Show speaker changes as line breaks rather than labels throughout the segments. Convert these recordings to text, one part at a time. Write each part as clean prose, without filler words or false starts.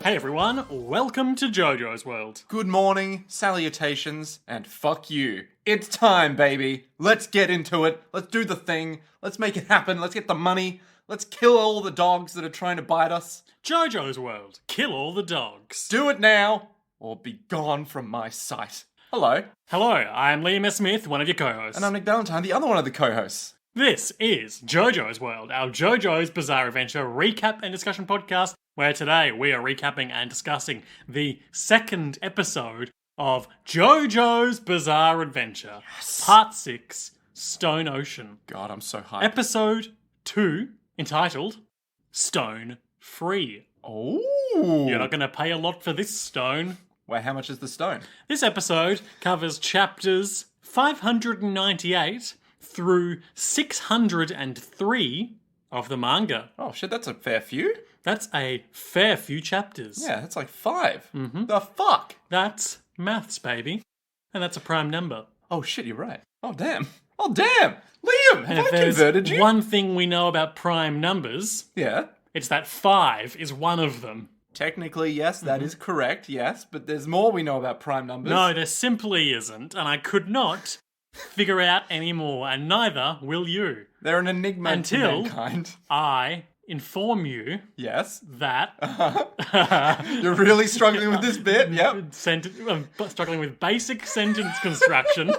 Hey everyone, welcome to Jojo's World.
Good morning, salutations, and fuck you. It's time, baby. Let's get into it. Let's do the thing. Let's make it happen. Let's get the money. Let's kill all the dogs that are trying to bite us.
Jojo's World, kill all the dogs.
Do it now, or be gone from my sight. Hello.
Hello, I'm Liam S. Smith, one of your co-hosts.
And I'm Nick Valentine, the other one of the co-hosts.
This is Jojo's World, our Jojo's Bizarre Adventure recap and discussion podcast, where today we are recapping and discussing the second episode of Jojo's Bizarre Adventure, Part 6, Stone Ocean.
God, I'm so hyped.
Episode 2, entitled Stone Free.
Oh.
You're not going to pay a lot for this stone.
Wait, how much is the stone?
This episode covers chapters 598 through 603 of the manga.
Oh shit, that's a fair few.
That's a fair few chapters.
Yeah, that's like 5.
Mm-hmm.
The fuck?
That's maths, baby. And that's a prime number.
Oh shit, you're right. Oh damn. Oh damn! Liam,
And
have
if
I
there's
converted you?
one thing we know about prime numbers,
Yeah.
it's that 5 is one of them.
Technically, yes, that is correct, yes, but there's more we know about prime numbers.
No, there simply isn't, and I could not figure out any more, and neither will you.
They're an enigma
Until-
to mankind.
I inform you
Yes.
that
You're really struggling with this bit, yep.
struggling with basic sentence construction.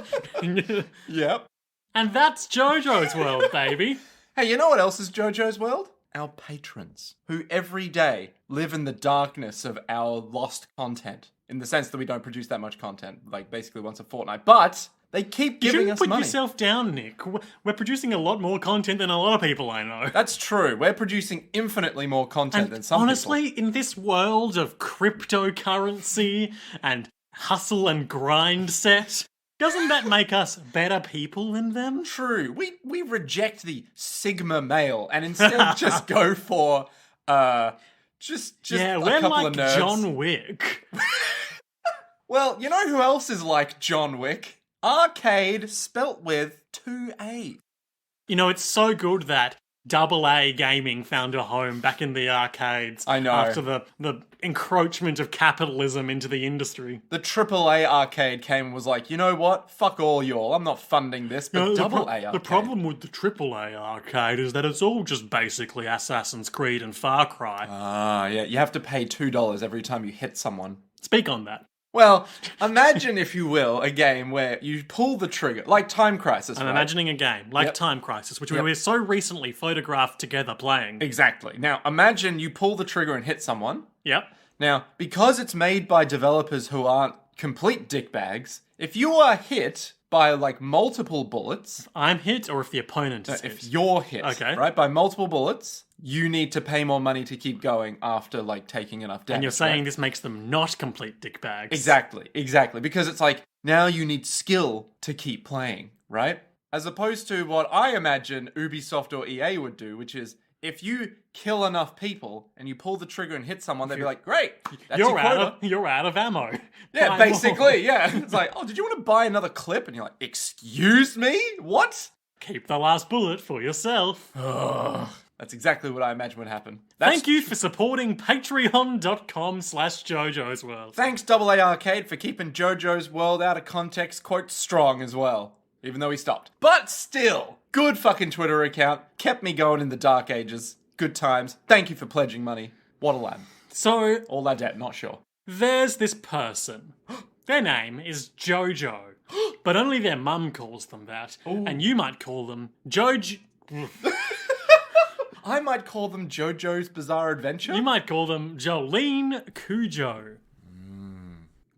Yep.
And that's Jojo's World, baby.
Hey, you know what else is JoJo's World? Our patrons, who every day live in the darkness of our lost content. In the sense that we don't produce that much content, like basically once a fortnight. But they keep
You
giving
shouldn't
us
put
money.
yourself down, Nick. We're producing a lot more content than a lot of people I know.
That's true. We're producing infinitely more content than some
Honestly,
people.
in this world of cryptocurrency and hustle and grind set, doesn't that make us better people than them?
True. We reject the Sigma male and instead just go for just
Yeah,
a
we're
couple
like
of nerds.
John Wick.
Well, you know who else is like John Wick? Arcade spelt with 2 A's.
You know, it's so good that AA gaming found a home back in the arcades.
I know.
After the encroachment of capitalism into the industry.
The AAA arcade came and was like, you know what? Fuck all y'all. I'm not funding this, but
No,
double A arcade.
the problem with the AAA arcade is that it's all just basically Assassin's Creed and Far Cry.
Ah, yeah. You have to pay $2 every time you hit someone.
Speak on that.
Well, imagine, if you will, a game where you pull the trigger, like Time Crisis,
I'm
right?
imagining a game like
Yep.
Time Crisis, which
Yep.
we were so recently photographed together playing.
Exactly. Now, imagine you pull the trigger and hit someone.
Yep.
Now, because it's made by developers who aren't complete dickbags, if you are hit by, like, multiple bullets,
I'm hit, or if the opponent is
if
hit.
you're hit,
Okay.
right, by multiple bullets, you need to pay more money to keep going after, like, taking enough damage.
And you're saying
right?
this makes them not complete dickbags.
Exactly. Because it's like, now you need skill to keep playing, right? As opposed to what I imagine Ubisoft or EA would do, which is, if you kill enough people and you pull the trigger and hit someone, they'd be like, great, that's your quota.
You're out of ammo.
Yeah,
Buy more.
basically, yeah. It's like, oh, did you want to buy another clip? And you're like, excuse me? What?
Keep the last bullet for yourself.
That's exactly what I imagine would happen.
Thank you for supporting patreon.com/Jojo's World.
Thanks, AA Arcade, for keeping JoJo's World out of context quite strong as well. Even though he stopped. But still, good fucking Twitter account. Kept me going in the dark ages. Good times. Thank you for pledging money. What a lad.
So,
All that debt, not sure.
there's this person. Their name is Jojo. But only their mum calls them that. And you might call them Jojo.
I might call them JoJo's Bizarre Adventure.
You might call them Jolyne Kujo.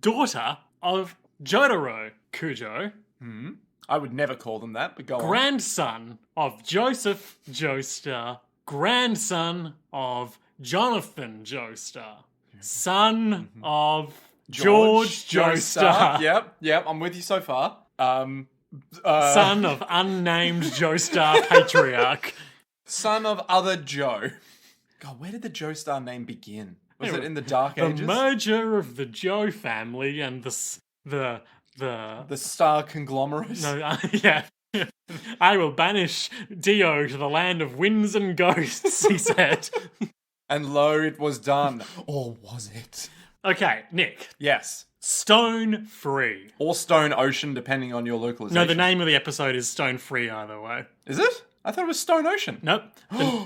Daughter of Jotaro Kujo.
I would never call them that, but go on.
Grandson of Joseph Joestar. Grandson of Jonathan Joestar. Son of George Joestar.
Yep, I'm with you so far.
Son of unnamed Joestar patriarch.
Son of other Joe. God, where did the Joestar name begin? Was it in the Dark
The
Ages?
merger of the Joe family and the
Star conglomerate?
no, yeah. I will banish Dio to the land of winds and ghosts, he said.
And lo, it was done. Or was it?
Okay, Nick.
Yes.
Stone Free.
Or Stone Ocean, depending on your localization.
No, the name of the episode is Stone Free either way.
Is it? I thought it was Stone Ocean.
Nope.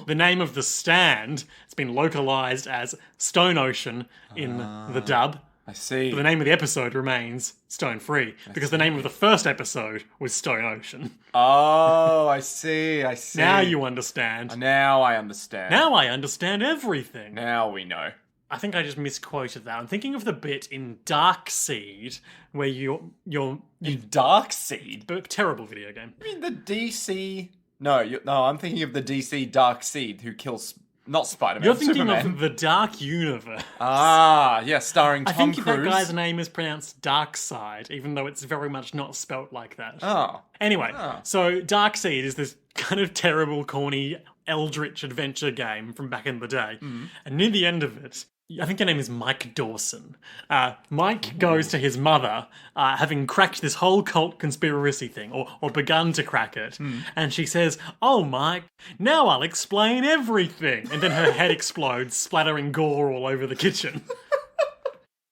The name of the stand has been localized as Stone Ocean in the dub.
I see.
But the name of the episode remains Stone Free because the name of the first episode was Stone Ocean.
Oh, I see.
Now you understand.
Now I understand.
Now I understand everything.
Now we know.
I think I just misquoted that. I'm thinking of the bit in Darkseid where you're
In Darkseid?
but terrible video game.
You mean the DC... No, I'm thinking of the DC Darkseid who kills... Not Spider-Man,
You're thinking
Superman.
of the Dark Universe.
Ah, yeah, starring
I
Tom
think
Cruise.
that guy's name is pronounced Darkseid, even though it's very much not spelt like that.
Oh.
Anyway, so Darkseid is this kind of terrible, corny, eldritch adventure game from back in the day. And near the end of it, I think her name is Mike Dawson. Mike goes to his mother, having cracked this whole cult conspiracy thing, or begun to crack it. And she says, "Oh, Mike, now I'll explain everything." And then her head explodes, splattering gore all over the kitchen.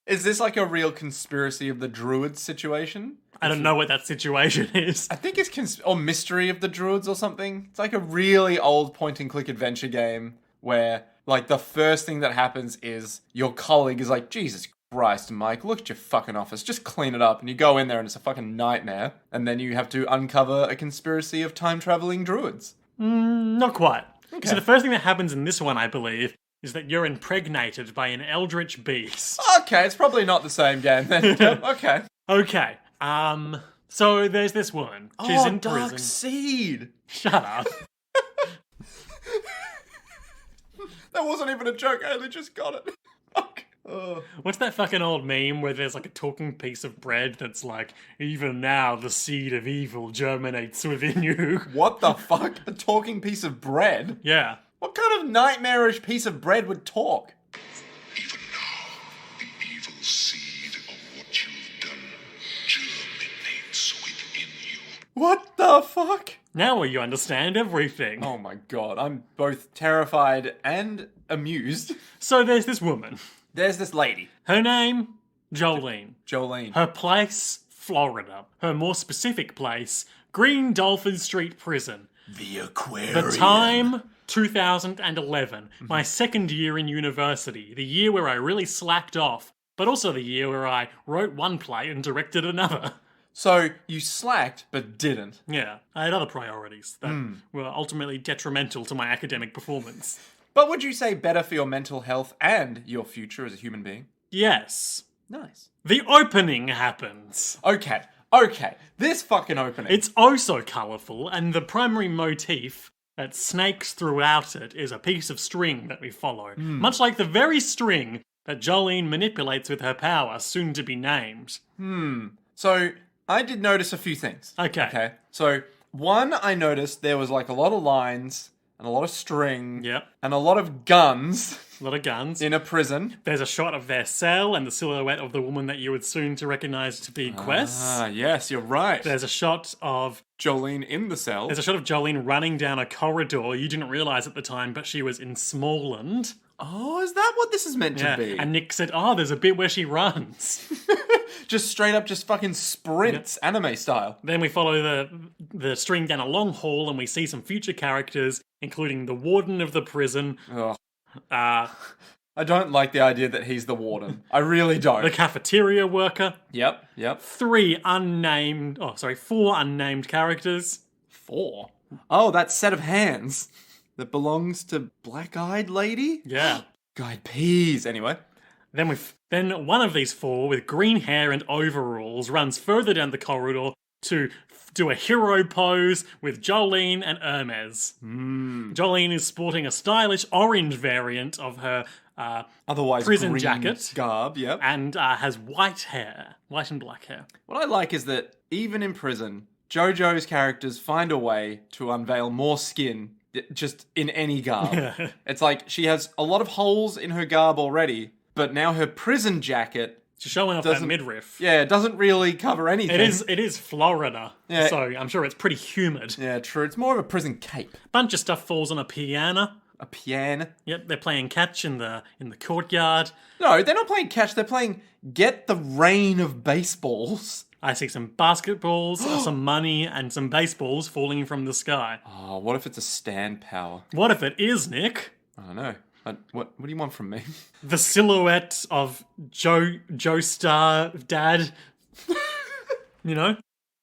Is this like a real conspiracy of the Druids situation?
I don't know what that situation is.
I think it's or Mystery of the Druids or something. It's like a really old point-and-click adventure game where, like, the first thing that happens is your colleague is like, "Jesus Christ, Mike, look at your fucking office. Just clean it up." And you go in there and it's a fucking nightmare. And then you have to uncover a conspiracy of time-traveling druids.
Not quite.
Okay.
So the first thing that happens in this one, I believe, is that you're impregnated by an eldritch beast.
Okay, it's probably not the same game then. Okay.
Okay. So there's this woman. She's in prison.
Darkseid.
Shut up.
That wasn't even a joke. I only just got it. Fuck.
What's that fucking old meme where there's like a talking piece of bread that's like, "Even now the seed of evil germinates within you."
What the fuck? A talking piece of bread?
Yeah.
What kind of nightmarish piece of bread would talk?
Even now, the evil seed of what you've done germinates within you.
What the fuck?
Now you understand everything.
Oh my god, I'm both terrified and amused.
So there's this woman.
There's this lady,
Her name, Jolyne.
Jolyne.
Her place, Florida. Her more specific place, Green Dolphin Street Prison.
The aquarium.
The time, 2011. My second year in university. The year where I really slacked off. But also the year where I wrote one play and directed another.
So, you slacked, but didn't.
Yeah, I had other priorities that were ultimately detrimental to my academic performance.
But would you say better for your mental health and your future as a human being?
Yes.
Nice.
The opening happens.
Okay. This fucking opening.
It's oh so colourful, and the primary motif that snakes throughout it is a piece of string that we follow. Much like the very string that Jolyne manipulates with her power, soon to be named.
So, I did notice a few things.
Okay.
So, one, I noticed there was like a lot of lines and a lot of string.
Yep.
And a lot of guns
A lot of guns.
in a prison.
There's a shot of their cell and the silhouette of the woman that you would soon to recognise to be Quest.
Ah, yes, you're right.
There's a shot of
Jolyne in the cell.
There's a shot of Jolyne running down a corridor. You didn't realise at the time, but she was in Smallland.
Oh, is that what this is meant to be?
And Nick said, "Oh, there's a bit where she runs."
Just straight up, just fucking sprints, anime style.
Then we follow the string down a long hall, and we see some future characters, including the warden of the prison,
Ugh.
uh,
I don't like the idea that he's the warden. I really don't.
the cafeteria worker,
Yep.
four unnamed characters.
4. Oh, that set of hands that belongs to Black-Eyed Lady?
Yeah.
Guide peas. Anyway.
Then one of these 4 with green hair and overalls runs further down the corridor to do a hero pose with Jolyne and Hermes. Jolyne is sporting a stylish orange variant of her
Otherwise,
prison
green
jacket.
garb. Yep.
And has white hair. White and black hair.
What I like is that even in prison, Jojo's characters find a way to unveil more skin just in any garb. It's like she has a lot of holes in her garb already, but now her prison jacket...
She's showing off that midriff.
Yeah, it doesn't really cover anything.
It is Florida, so I'm sure it's pretty humid.
Yeah, true. It's more of a prison cape.
Bunch of stuff falls on a piano.
a piano.
Yep, they're playing catch in the courtyard.
No, they're not playing catch. They're playing get the rain of baseballs.
I see some basketballs, some money, and some baseballs falling from the sky.
Oh, what if it's a stand power?
What if it is, Nick?
I don't know. What do you want from me?
The silhouette of Joestar Dad, you know,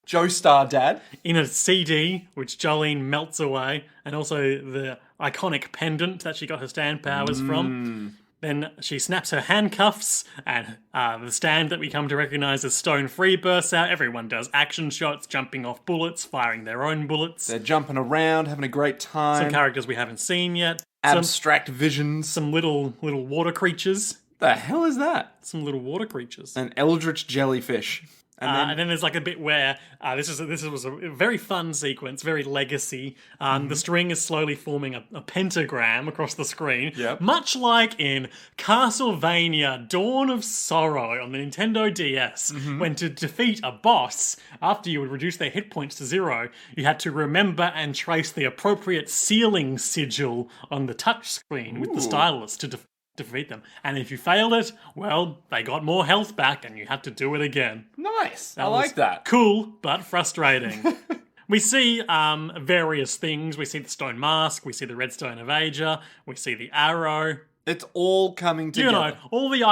Joestar Dad.
in a CD, which Jolyne melts away, and also the iconic pendant that she got her stand powers from. Then she snaps her handcuffs, and the stand that we come to recognise as Stone Free bursts out. Everyone does action shots, jumping off bullets, firing their own bullets.
They're jumping around, having a great time.
Some characters we haven't seen yet.
Abstract visions.
Some little water creatures.
The hell is that?
Some little water creatures.
An eldritch jellyfish.
And then there's like a bit where this was a very fun sequence, very legacy. The string is slowly forming a pentagram across the screen,
Yep.
much like in Castlevania: Dawn of Sorrow on the Nintendo DS, when to defeat a boss, after you would reduce their hit points to 0, you had to remember and trace the appropriate sealing sigil on the touch screen with the stylus to defeat them. And if you failed it, well, they got more health back and you had to do it again.
Nice. I
was
like that.
Cool, but frustrating. We see various things. We see the stone mask. We see the red stone of Asia. We see the arrow.
It's all coming together.
You know, all the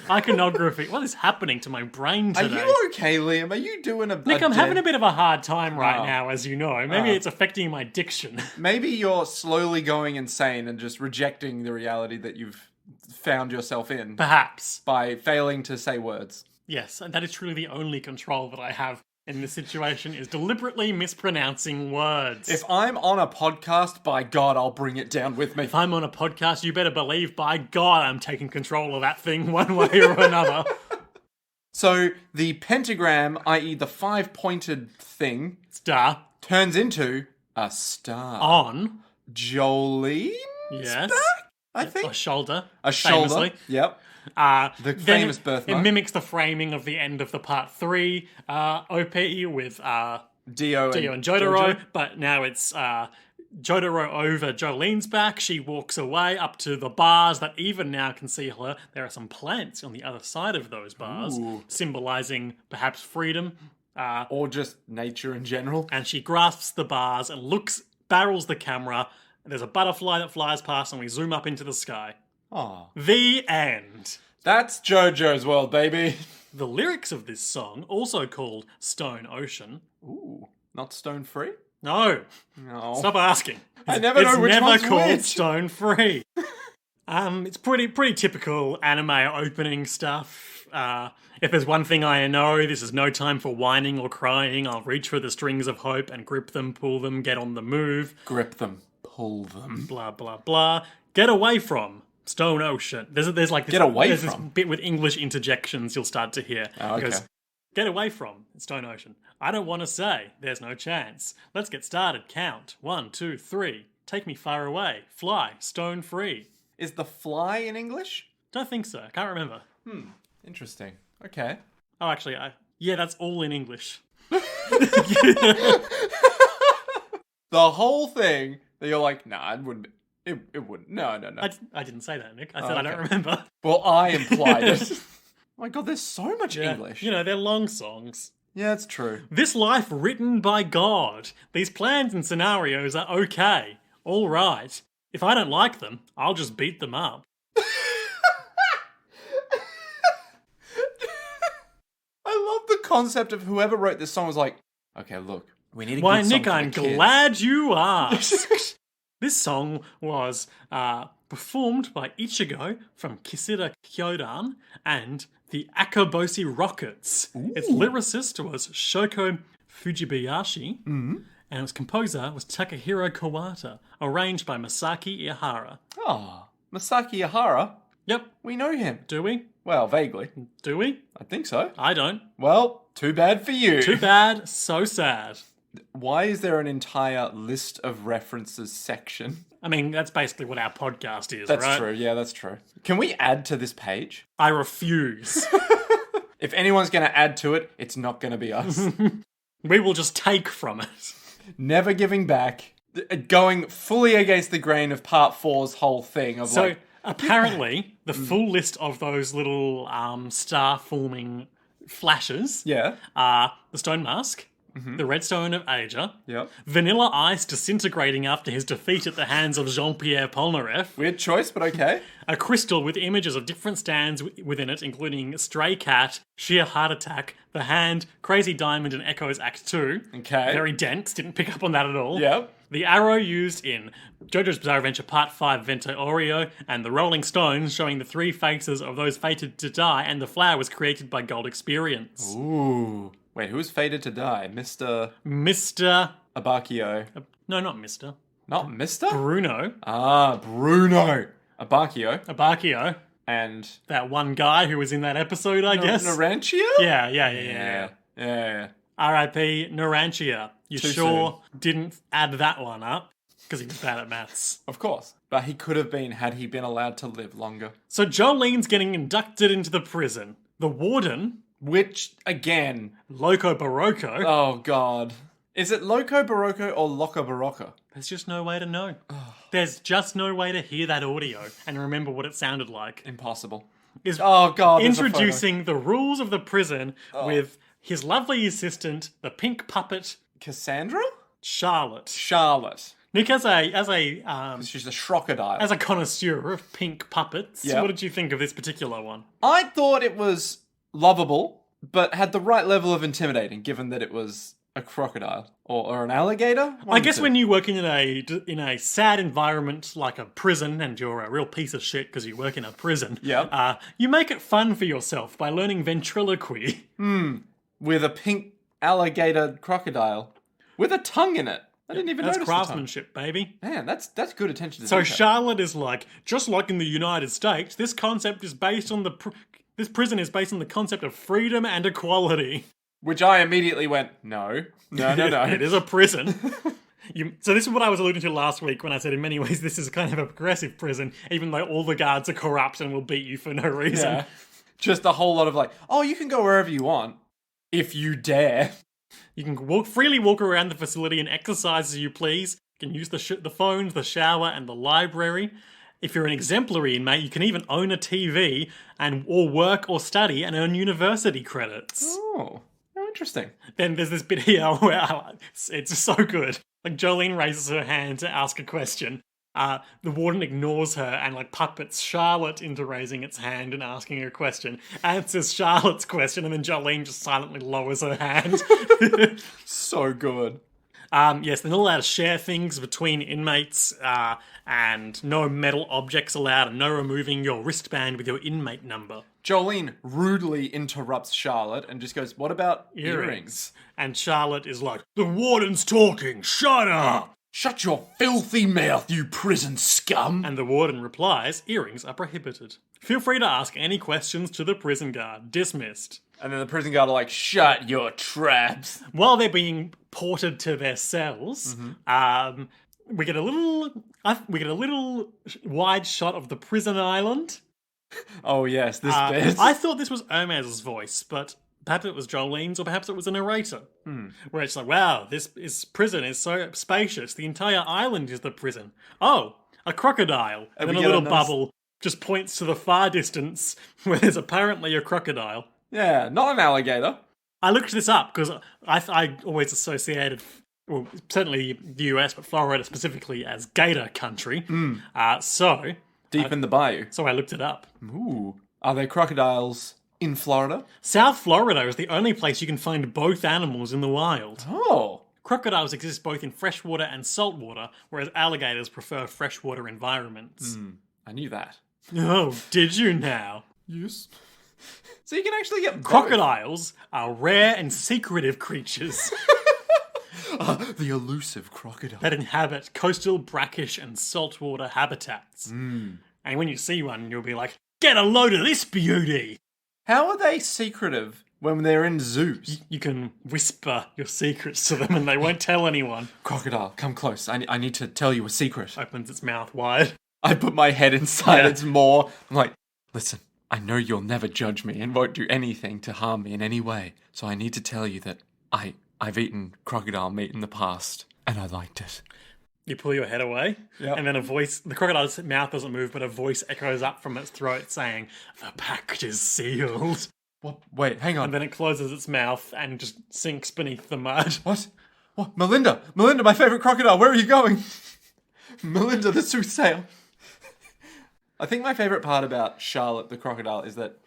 iconography. What is happening to my brain
Are
today?
you okay, Liam? Are you doing a...
Nick, I'm having a bit of a hard time right
Oh.
now, as you know. Maybe it's affecting my diction.
Maybe you're slowly going insane and just rejecting the reality that you've found yourself in
Perhaps.
by failing to say words.
Yes, and that is truly the only control that I have in this situation, is deliberately mispronouncing words.
If I'm on a podcast, by God, I'll bring it down with me.
If I'm on a podcast, you better believe, by God, I'm taking control of that thing one way or another.
So the pentagram, i.e. the 5-pointed thing,
Star.
turns into a star.
On.
Jolyne?
Yes.
I think.
A shoulder.
A shoulder.
Famously.
Yep.
The
famous birthmark.
It mimics the framing of the end of the part 3 OP with
Dio
and Jotaro, but now it's Jotaro over Jolene's back. She walks away up to the bars that even now can see her. There are some plants on the other side of those bars, symbolizing perhaps freedom.
Or just nature in general.
And she grasps the bars and barrels the camera. There's a butterfly that flies past and we zoom up into the sky.
Oh.
The end.
That's Jojo's world, baby.
The lyrics of this song, also called Stone Ocean.
Ooh. Not stone free?
No.
No.
Stop asking.
I never know which
It's
one's
never called
which.
Stone Free. It's pretty typical anime opening stuff. If there's one thing I know, this is no time for whining or crying. I'll reach for the strings of hope and grip them, pull them, get on the move.
Grip them. Pull them.
Blah, blah, blah. Get away from Stone Ocean. There's like this,
Get away
there's
from?
this bit with English interjections you'll start to hear.
Oh, okay.
It goes, get away from Stone Ocean. I don't want to say. There's no chance. Let's get started. Count. 1, 2, 3. Take me far away. Fly. Stone free.
Is the fly in English?
Don't think so. I can't remember.
Interesting. Okay.
Oh, actually, yeah, that's all in English.
The whole thing that you're like, nah, it wouldn't be. It wouldn't. No.
I didn't say that, Nick. I said I
okay.
don't remember.
Well, I implied it. Oh my God, there's so much
Yeah.
English.
You know, they're long songs.
Yeah, it's true.
This life written by God. These plans and scenarios are okay. All right. If I don't like them, I'll just beat them up.
I love the concept of whoever wrote this song was like, okay, look, we need a
Why,
good song
Nick,
for the
I'm
kids.
glad you asked. This song was performed by Ichigo from Kishida Kyodan and the Akaboshi Rockets. Its lyricist was Shoko Fujibayashi, and its composer was Takahiro Kawata, arranged by Masaki Ihara.
Oh, Masaki Ihara.
Yep,
We know him.
do we?
Well, vaguely.
Do we?
I think so.
I don't.
Well, too bad for you.
Too bad, so sad.
Why is there an entire list of references section?
I mean, that's basically what our podcast is,
That's
right?
true. Yeah, that's true. Can we add to this page?
I refuse.
If anyone's going to add to it, it's not going to be us.
We will just take from it.
Never giving back. going fully against the grain of Part 4's whole thing of
So apparently, the full list of those little star-forming flashes
yeah,
are the Stone Mask, the Redstone of Asia,
yep.
Vanilla Ice disintegrating after his defeat at the hands of Jean-Pierre Polnareff,
Weird choice, but okay.
a crystal with images of different stands within it, including Stray Cat, Sheer Heart Attack, The Hand, Crazy Diamond, and Echoes Act 2.
Okay.
Very dense, didn't pick up on that at all.
Yep.
The arrow used in JoJo's Bizarre Adventure Part 5 Vento Oreo, and the Rolling Stones showing the 3 faces of those fated to die, and the flower was created by Gold Experience.
Ooh. Wait, who was fated to die? Mr. Abacchio.
No, not Mr.
Not Mr.?
Bruno.
Ah, Bruno.
Abacchio.
And
That one guy who was in that episode, I guess.
Narantia?
Yeah.
Yeah.
R.I.P. Narantia. You
Too
sure didn't add that one up? Because he was bad at maths.
Of course. But he could have been had he been allowed to live longer.
So Jolyne's getting inducted into the prison. The warden,
Which, again...
Loco Barocco,
Oh, God. Is it Loco Barocco or Loco Barocco?
there's just no way to know. There's just no way to hear that audio and remember what it sounded like.
Impossible.
Is
Oh, God. there's a photo.
introducing the rules of the prison with his lovely assistant, the pink puppet,
Cassandra?
Charlotte.
Charlotte.
Nick, as a
She's a crocodile.
as a connoisseur of pink puppets,
Yeah.
what did you think of this particular one?
I thought it was lovable, but had the right level of intimidating, given that it was a crocodile or an alligator.
I guess when you work in a sad environment like a prison, and you're a real piece of shit because you work in a prison, you make it fun for yourself by learning ventriloquy.
with a pink alligator crocodile with a tongue in it. I didn't even
That's
notice the tongue.
craftsmanship, baby.
Man, that's good attention to
So
detail.
Charlotte is like, just like in the United States, this concept is based on this prison is based on the concept of freedom and equality.
Which I immediately went, no.
It is a prison. So this is what I was alluding to last week when I said in many ways this is kind of a progressive prison, even though all the guards are corrupt and will beat you for no reason.
Yeah. Just a whole lot of like, oh, you can go wherever you want. If you dare.
You can freely walk around the facility and exercise as you please. You can use the phones, the shower, and the library. If you're an exemplary inmate, you can even own a TV or work or study and earn university credits.
Oh, how interesting.
Then there's this bit here where it's so good. Like Jolyne raises her hand to ask a question. The warden ignores her and puppets Charlotte into raising its hand and asking her a question. Answers Charlotte's question, and then Jolyne just silently lowers her hand.
So good.
Yes, they're not allowed to share things between inmates, and no metal objects allowed, and no removing your wristband with your inmate number.
Jolyne rudely interrupts Charlotte and just goes, what about earrings?
And Charlotte is like, the warden's talking, shut up!
Shut your filthy mouth, you prison scum!
And the warden replies, earrings are prohibited. Feel free to ask any questions to the prison guard. Dismissed.
And then the prison guard are like, shut your traps.
While they're being ported to their cells, we get a little wide shot of the prison island.
Oh yes, this bit.
I thought this was Hermes's voice, but perhaps it was Jolyne's, or perhaps it was a narrator. Where it's like, wow, this prison is so spacious. The entire island is the prison. Oh, a crocodile. And then a little bubble just points to the far distance where there's apparently a crocodile.
Yeah, not an alligator.
I looked this up because I always associated, well, certainly the US, but Florida specifically, as gator country. So
Deep in the bayou.
So I looked it up.
Ooh. Are there crocodiles in Florida?
South Florida is the only place you can find both animals in the wild.
Oh.
Crocodiles exist both in freshwater and saltwater, whereas alligators prefer freshwater environments.
I knew that.
Oh, did you now?
Yes. So you can actually get both.
Crocodiles are rare and secretive creatures
The elusive crocodile.
that inhabit coastal, brackish, and saltwater habitats. And when you see one, you'll be like, get a load of this beauty!
How are they secretive when they're in zoos?
You can whisper your secrets to them and they won't tell anyone.
Crocodile, come close. I need to tell you a secret.
Opens its mouth wide.
I put my head inside
Yeah.
its maw. I'm like, listen, I know you'll never judge me and won't do anything to harm me in any way. So I need to tell you that I've eaten crocodile meat in the past and I liked it.
You pull your head away,
Yep.
and then the crocodile's mouth doesn't move, but a voice echoes up from its throat saying, "The pact is sealed."
What? Wait, hang on.
And then it closes its mouth and just sinks beneath the mud.
What? What? Melinda, my favorite crocodile. Where are you going? Melinda, the soothsayer. I think my favorite part about Charlotte the crocodile is that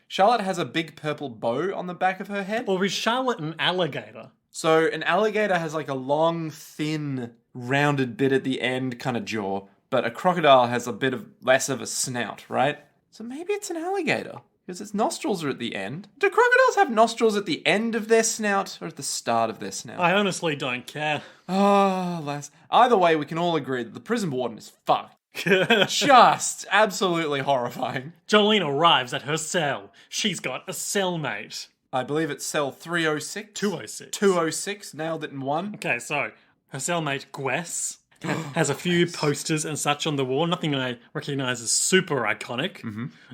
Charlotte has a big purple bow on the back of her head.
Or is Charlotte an alligator?
So an alligator has like a long, thin, rounded bit at the end, kind of jaw, but a crocodile has a bit of less of a snout, right? So maybe it's an alligator because its nostrils are at the end. Do crocodiles have nostrils at the end of their snout or at the start of their snout?
I honestly don't care.
Oh, lass. Either way, we can all agree that the prison warden is fucked. Just absolutely horrifying.
Jolyne arrives at her cell. She's got a cellmate.
I believe it's cell 306?
206.
206, nailed it in one.
Okay, so her cellmate, Gwess, has a few posters and such on the wall. Nothing I recognise as super iconic.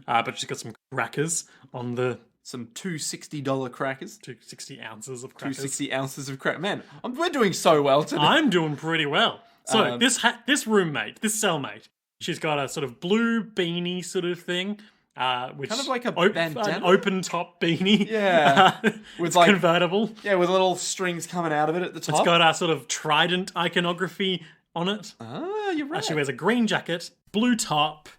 But she's got some crackers on the...
Some $260 crackers.
260 ounces of crackers.
260 ounces of crack. Man, we're doing so well today.
I'm doing pretty well. So this roommate, this cellmate, she's got a sort of blue beanie sort of thing, which
Kind of like a bandana?
an open top beanie.
Yeah. With
It's
like
convertible.
Yeah, with little strings coming out of it at the top.
It's got a sort of trident iconography on it.
Ah, you're right.
She wears a green jacket, blue top,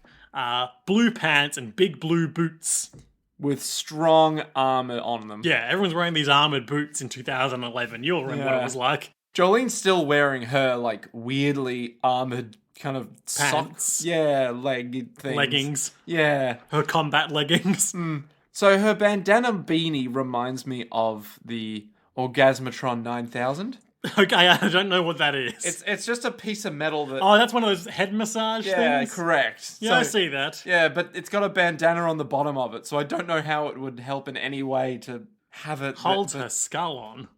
blue pants, and big blue boots.
With strong armor on them.
Yeah, everyone's wearing these armored boots in 2011. You'll remember what it was like.
Jolene's still wearing her, like, weirdly armored kind of
Pants.
socks. Yeah, leg things.
Leggings.
Yeah.
Her combat leggings.
So her bandana beanie reminds me of the Orgasmatron 9000.
Okay, I don't know what that is.
It's just a piece of metal that...
Oh, that's one of those head massage
yeah,
things?
correct.
Yeah,
So-
I see that.
Yeah, but it's got a bandana on the bottom of it, so I don't know how it would help in any way to have it...
Holds her skull on.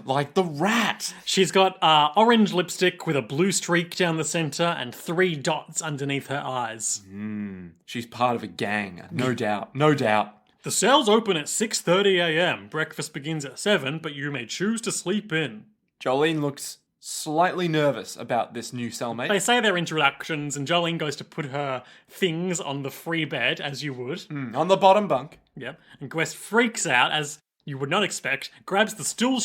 Like the rat.
She's got orange lipstick with a blue streak down the centre and 3 dots underneath her eyes.
She's part of a gang, no doubt, no doubt.
The cells open at 6:30 a.m. Breakfast begins at 7, but you may choose to sleep in.
Jolyne looks slightly nervous about this new cellmate.
They say their introductions, and Jolyne goes to put her things on the free bed, as you would.
On the bottom bunk.
Yep. And Gwess freaks out, as you would not expect, grabs the stool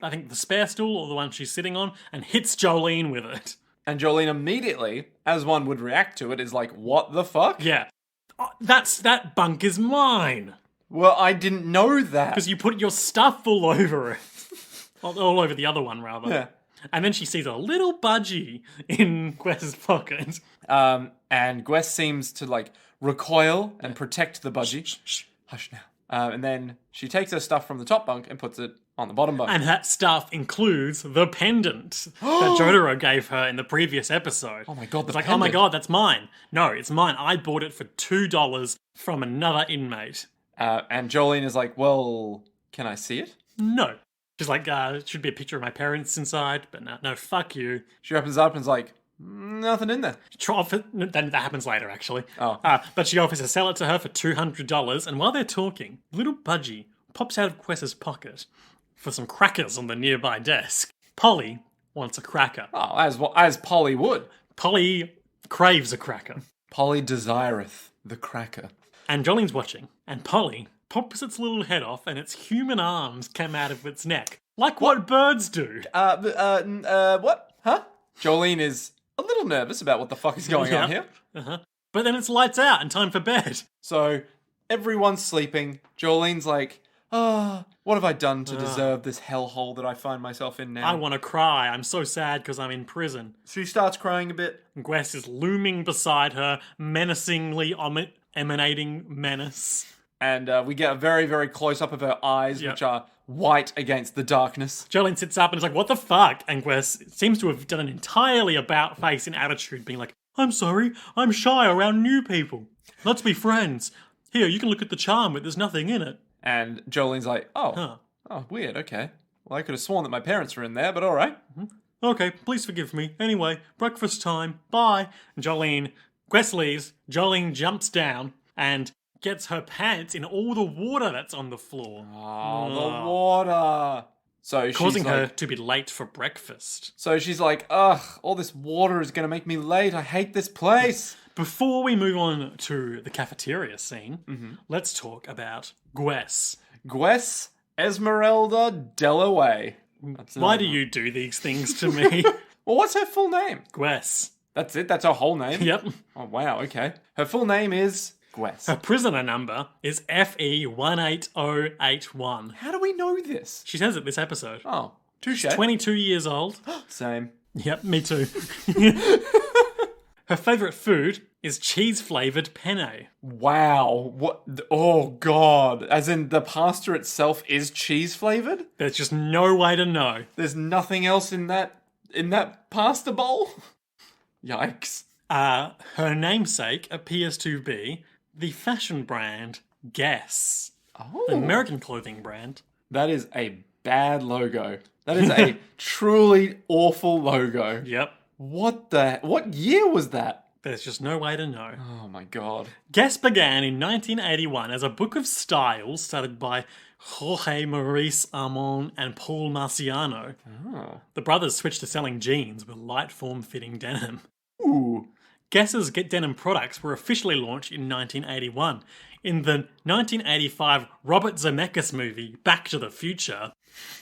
I think the spare stool, or the one she's sitting on, and hits Jolyne with it.
And Jolyne immediately, as one would react to it, is like, what the fuck?
Yeah. Oh, that bunk is mine.
Well, I didn't know that.
Because you put your stuff all over it. all over the other one, rather.
Yeah.
And then she sees a little budgie in Gwess's pocket.
And Gwess seems to, like, recoil and protect the budgie.
Shh.
Hush now. And then she takes her stuff from the top bunk and puts it on the bottom bunk.
And that stuff includes the pendant that Jojo gave her in the previous episode.
Oh my god, the
It's like,
pendant.
oh my god, that's mine. No, it's mine. I bought it for $2 from another inmate.
And Jolyne is like, well, can I see it?
No. She's like, it should be a picture of my parents inside, but no, fuck you.
She opens up and is like, nothing in there.
Then that happens later, actually.
Oh.
But she offers to sell it to her for $200, and while they're talking, little Budgie pops out of Quess's pocket for some crackers on the nearby desk. Polly wants a cracker.
Oh, as Polly would.
Polly craves a cracker.
Polly desireth the cracker.
And Jolyne's watching, and Polly pops its little head off, and its human arms come out of its neck. Like what birds do.
What? Huh? Jolyne is a little nervous about what the fuck is going on here.
But then it's lights out and time for bed.
So, everyone's sleeping. Jolene's like, what have I done to deserve this hellhole that I find myself in now?
I want to cry. I'm so sad because I'm in prison.
She starts crying a bit.
Gwess is looming beside her, menacingly emanating menace.
And we get a very, very close up of her eyes,
Yep.
which are white against the darkness.
Jolyne sits up and is like, what the fuck? And Gwess seems to have done an entirely about face in attitude, being like, I'm sorry, I'm shy around new people. Let's be friends. Here, you can look at the charm, but there's nothing in it.
And Jolene's like, oh, weird, okay. Well, I could have sworn that my parents were in there, but alright.
Okay, please forgive me. Anyway, breakfast time. Bye. And Gwess leaves. Jolyne jumps down and gets her pants in all the water that's on the floor.
Oh, the water. So
causing
she's
her
like,
to be late for breakfast.
so she's like, ugh, all this water is going to make me late. I hate this place.
Before we move on to the cafeteria scene,
Mm-hmm.
let's talk about Gwess.
Gwess Esmeralda Delaway. That's
Why
another
do
one.
you do these things to me?
Well, what's her full name?
Gwess.
That's it? That's her whole name?
Yep.
Oh, wow, okay. Her full name is Gwess.
Her prisoner number is FE18081.
How do we know this?
She says it this episode.
Oh, touche.
22 years old.
Same.
Yep, me too. Her favourite food is cheese-flavoured penne.
Wow. What? Oh, God. As in, the pasta itself is cheese flavored?
There's just no way to know.
There's nothing else in that pasta bowl? Yikes.
Her namesake appears to be the fashion brand Guess, an
Oh.
American clothing brand.
That is a bad logo. That is a truly awful logo.
Yep,
What year was that?
there's just no way to know.
Oh my God.
Guess began in 1981 as a book of styles started by Jorge Maurice Armand and Paul Marciano.
Oh.
The brothers switched to selling jeans with light form-fitting denim.
Ooh.
Guess's denim products were officially launched in 1981. In the 1985 Robert Zemeckis movie Back to the Future,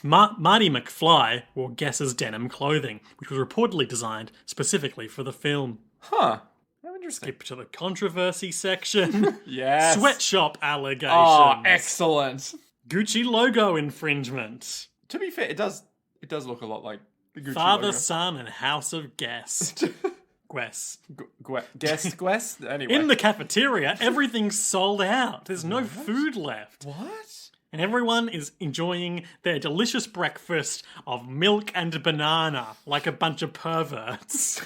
Marty McFly wore Guess's denim clothing, which was reportedly designed specifically for the film.
Huh. How interesting.
Skip to the controversy section.
Yes.
Sweatshop allegations.
Oh, excellent.
Gucci logo infringement.
To be fair, it does look a lot like the Gucci
Father,
logo.
Son, and House of Guess. Guess.
Guess? Anyway.
In the cafeteria, everything's sold out. There's no food left.
What?
And everyone is enjoying their delicious breakfast of milk and banana like a bunch of perverts.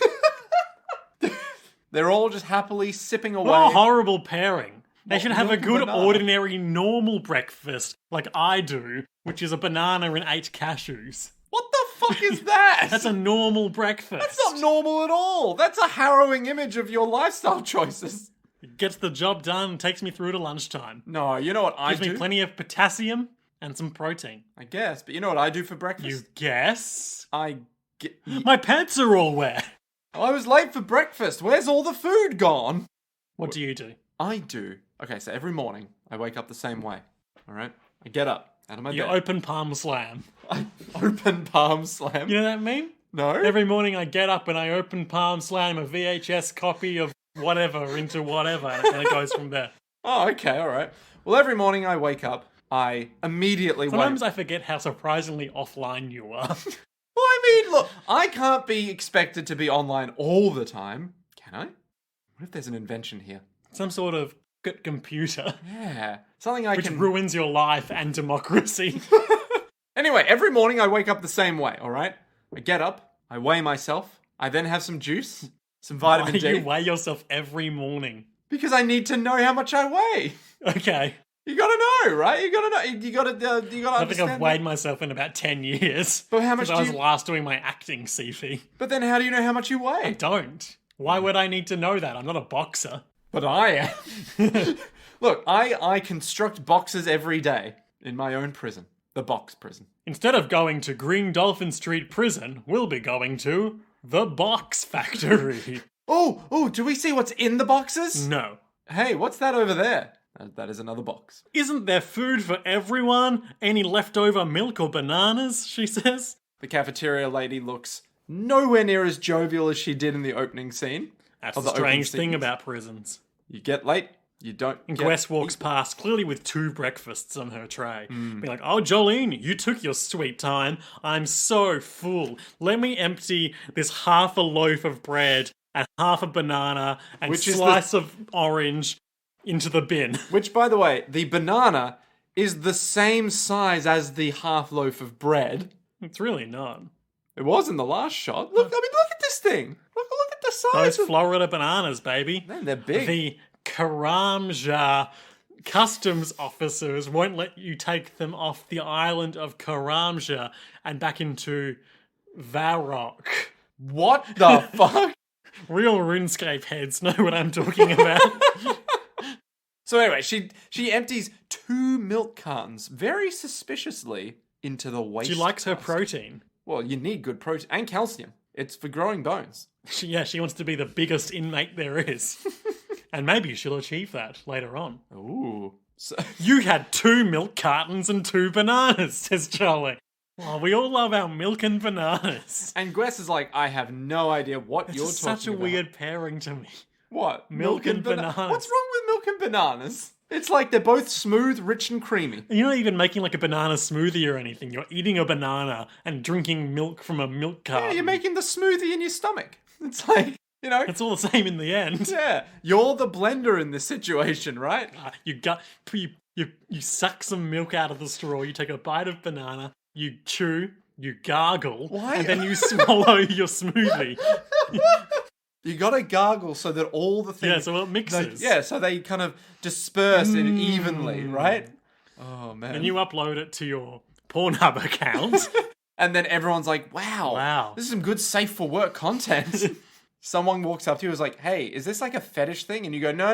They're all just happily sipping away.
What a horrible pairing. They should have a
milk and
good,
banana?
ordinary, normal breakfast like I do, which is a banana and 8 cashews.
What the fuck is that?
That's a normal breakfast.
That's not normal at all. That's a harrowing image of your lifestyle choices.
It gets the job done, takes me through to lunchtime.
No, you know what I
Gives
do?
me plenty of potassium and some protein.
I guess, but you know what I do for breakfast?
You guess?
I get.
My pants are all wet.
I was late for breakfast. Where's all the food gone?
What do you do?
I do. Okay, so every morning I wake up the same way. All right, I get up out of my
You
bed.
open palm slam.
I open palm slam.
You know that meme?
No.
Every morning I get up and I open palm slam a VHS copy of whatever into whatever, and it goes from there.
Oh, okay, all right. Well, every morning I wake up, I immediately
Sometimes
wake.
I forget how surprisingly offline you are.
Well, I mean, look, I can't be expected to be online all the time, can I? What if there's an invention here?
Some sort of computer
Yeah, something I
which
can.
ruins your life and democracy.
Anyway, every morning I wake up the same way. All right, I get up, I weigh myself, I then have some juice, some
Why
vitamin
do
D,
you weigh yourself every morning?
because I need to know how much I weigh.
Okay.
You gotta know, right? You gotta know. You gotta
I think
understand.
I've weighed myself in about 10 years.
But how much
Since I was
do you-
last doing my acting CV.
But then, how do you know how much you
I
weigh?
don't. Why would I need to know that? I'm not a boxer.
But I am. Look, I construct boxes every day in my own prison, the box prison.
Instead of going to Green Dolphin Street Prison, we'll be going to the Box Factory.
Oh, do we see what's in the boxes?
No.
Hey, what's that over there? That is another box.
Isn't there food for everyone? Any leftover milk or bananas? She says.
The cafeteria lady looks nowhere near as jovial as she did in the opening scene.
That's
Of
the
the opening
strange thing
sequence.
about prisons.
You get late, you don't
And
get...
Gwess walks past, clearly with 2 breakfasts on her tray. Being like, oh, Jolyne, you took your sweet time. I'm so full. Let me empty this half a loaf of bread and half a banana and
Which is
slice of orange into the bin.
Which, by the way, the banana is the same size as the half loaf of bread.
It's really not.
It was in the last shot. Look, I mean, look at this thing. Look at the size.
Those Florida bananas, baby.
Man, they're big.
The Karamja customs officers won't let you take them off the island of Karamja and back into Varrock.
What the fuck?
Real RuneScape heads know what I'm talking about.
So anyway, she empties 2 milk cartons very suspiciously into the waste.
She likes her
basket.
protein.
Well, you need good protein and calcium. It's for growing bones.
She wants to be the biggest inmate there is. And maybe she'll achieve that later on.
Ooh. So,
You had 2 milk cartons and 2 bananas, says Jolyne. Oh, we all love our milk and bananas.
and Gwess is like, I have no idea what
It's
you're
just
talking
such a
about.
weird pairing to me.
What?
Milk and bananas.
What's wrong with milk and bananas? It's like they're both smooth, rich, and creamy.
You're not even making like a banana smoothie or anything. You're eating a banana and drinking milk from a milk carton.
Yeah, you're making the smoothie in your stomach. It's like, you know.
It's all the same in the end.
Yeah, you're the blender in this situation, right?
You suck some milk out of the straw, you take a bite of banana, you chew, you gargle,
Why?
and then you swallow your smoothie.
You gotta gargle so that all the things...
Yeah, so it mixes.
so they kind of disperse it evenly, right? Oh, man.
And you upload it to your Pornhub account.
And then everyone's like,
Wow.
this is some good safe for work content. Someone walks up to you and is like, hey, is this like a fetish thing? And you go, no.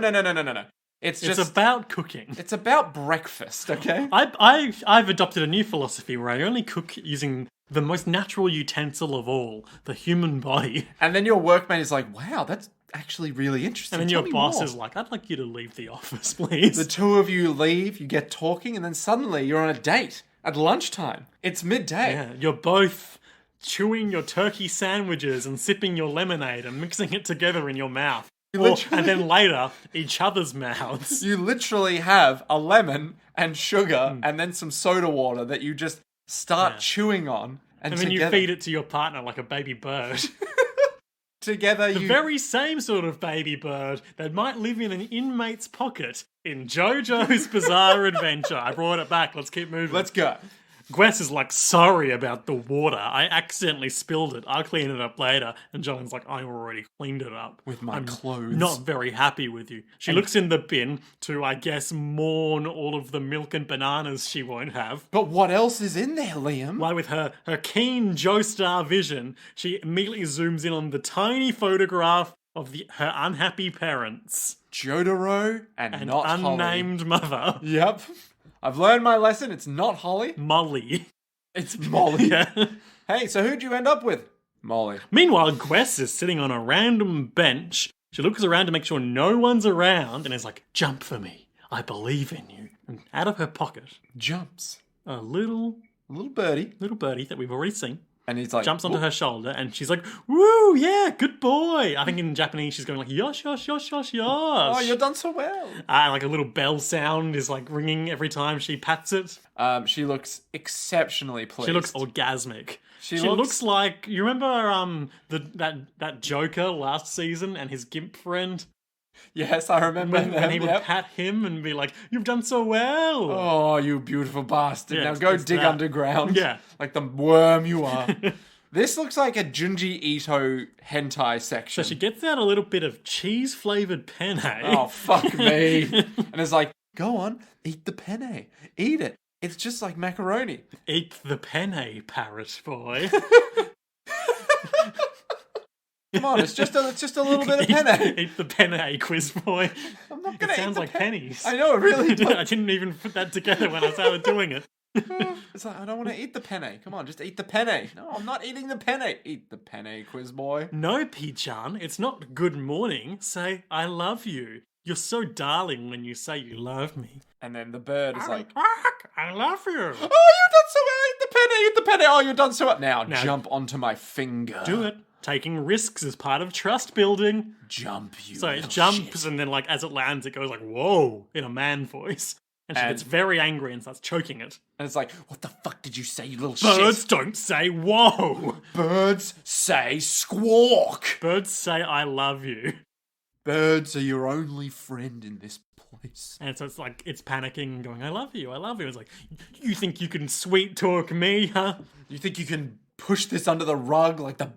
It's
It's
just...
about cooking.
It's about breakfast, okay?
I've adopted a new philosophy where I only cook using the most natural utensil of all, the human body.
And then your workmate is like, wow, that's actually really interesting.
And then
Tell
your
me
boss
more."
is like, I'd like you to leave the office, please.
The two of you leave, you get talking, and then suddenly you're on a date at lunchtime. It's midday.
Yeah, you're both chewing your turkey sandwiches and sipping your lemonade and mixing it together in your mouth. And then later, each other's mouths.
You literally have a lemon and sugar and then some soda water that you just start chewing on. And
And then you
together,
feed it to your partner like a baby bird.
together
The
you...
very same sort of baby bird that might live in an inmate's pocket in Jojo's Bizarre Adventure. I brought it back. Let's keep moving.
Let's go.
Gwess is like, sorry about the water. I accidentally spilled it. I'll clean it up later. And John's like, I already cleaned it up.
With my
I'm
clothes.
Not very happy with you. She looks in the bin to, I guess, mourn all of the milk and bananas she won't have.
But what else is in there, Liam?
Why, with her keen Joestar vision, she immediately zooms in on the tiny photograph of her unhappy parents.
Jotaro and not Holly.
Unnamed mother.
Yep. I've learned my lesson. It's not Holly.
Molly.
It's Molly.
Yeah.
Hey, so who'd you end up with? Molly.
Meanwhile, Gwess is sitting on a random bench. She looks around to make sure no one's around and is like, jump for me. I believe in you. And out of her pocket,
Jumps.
a little
Little birdie.
that we've already seen
And he's like...
jumps onto
"Whoop."
her shoulder and she's like, woo, yeah, good boy. I think in Japanese she's going like, yosh, yosh, yosh, yosh, yosh.
Oh, you've done so well.
Like a little bell sound is like ringing every time she pats it.
She looks exceptionally pleased.
She looks orgasmic.
She
She
looks-
looks like, you remember that Joker last season and his gimp friend?
Yes, I remember
When
them.
he would
Yep.
pat him and be like, you've done so well.
Oh, you beautiful bastard.
Yeah,
now
it's-
go
it's
dig
that.
underground.
Yeah.
Like the worm you are. This looks like a Junji Ito hentai section.
So she gets out a little bit of cheese-flavoured penne.
Oh, fuck me. And it's like, go on, eat the penne. Eat it. It's just like macaroni.
Eat the penne, parrot boy.
Come on, it's just a little bit of penne.
Eat the penne, quiz boy.
I'm not
It
gonna eat
sounds
the
like
penne.
pennies.
I know, it really does.
I didn't even put that together when I started doing it.
It's like, I don't want to eat the penne. Come on, just eat the penne. No, I'm not eating the penne. Eat the penne, quiz boy.
No, P-chan, it's not good morning. Say, I love you. You're so darling when you say you love me.
And then the bird is like,
I love you.
oh, you've done so well. Eat the penne, eat the penne. Oh, you've done so well. Now jump onto my finger.
Do it. Taking risks is part of trust building.
Jump, you
So it
little
jumps
shit.
and then like as it lands, it goes like, whoa, in a man voice. And she
And-
gets very angry and starts choking it.
And it's like, what the fuck did you say, you little
Birds
shit?
don't say whoa.
Birds say squawk.
Birds say I love you.
Birds are your only friend in this place.
And so it's like, it's panicking and going, I love you, I love you. It's like, you think you can sweet talk me, huh?
You think you can push this under the rug like the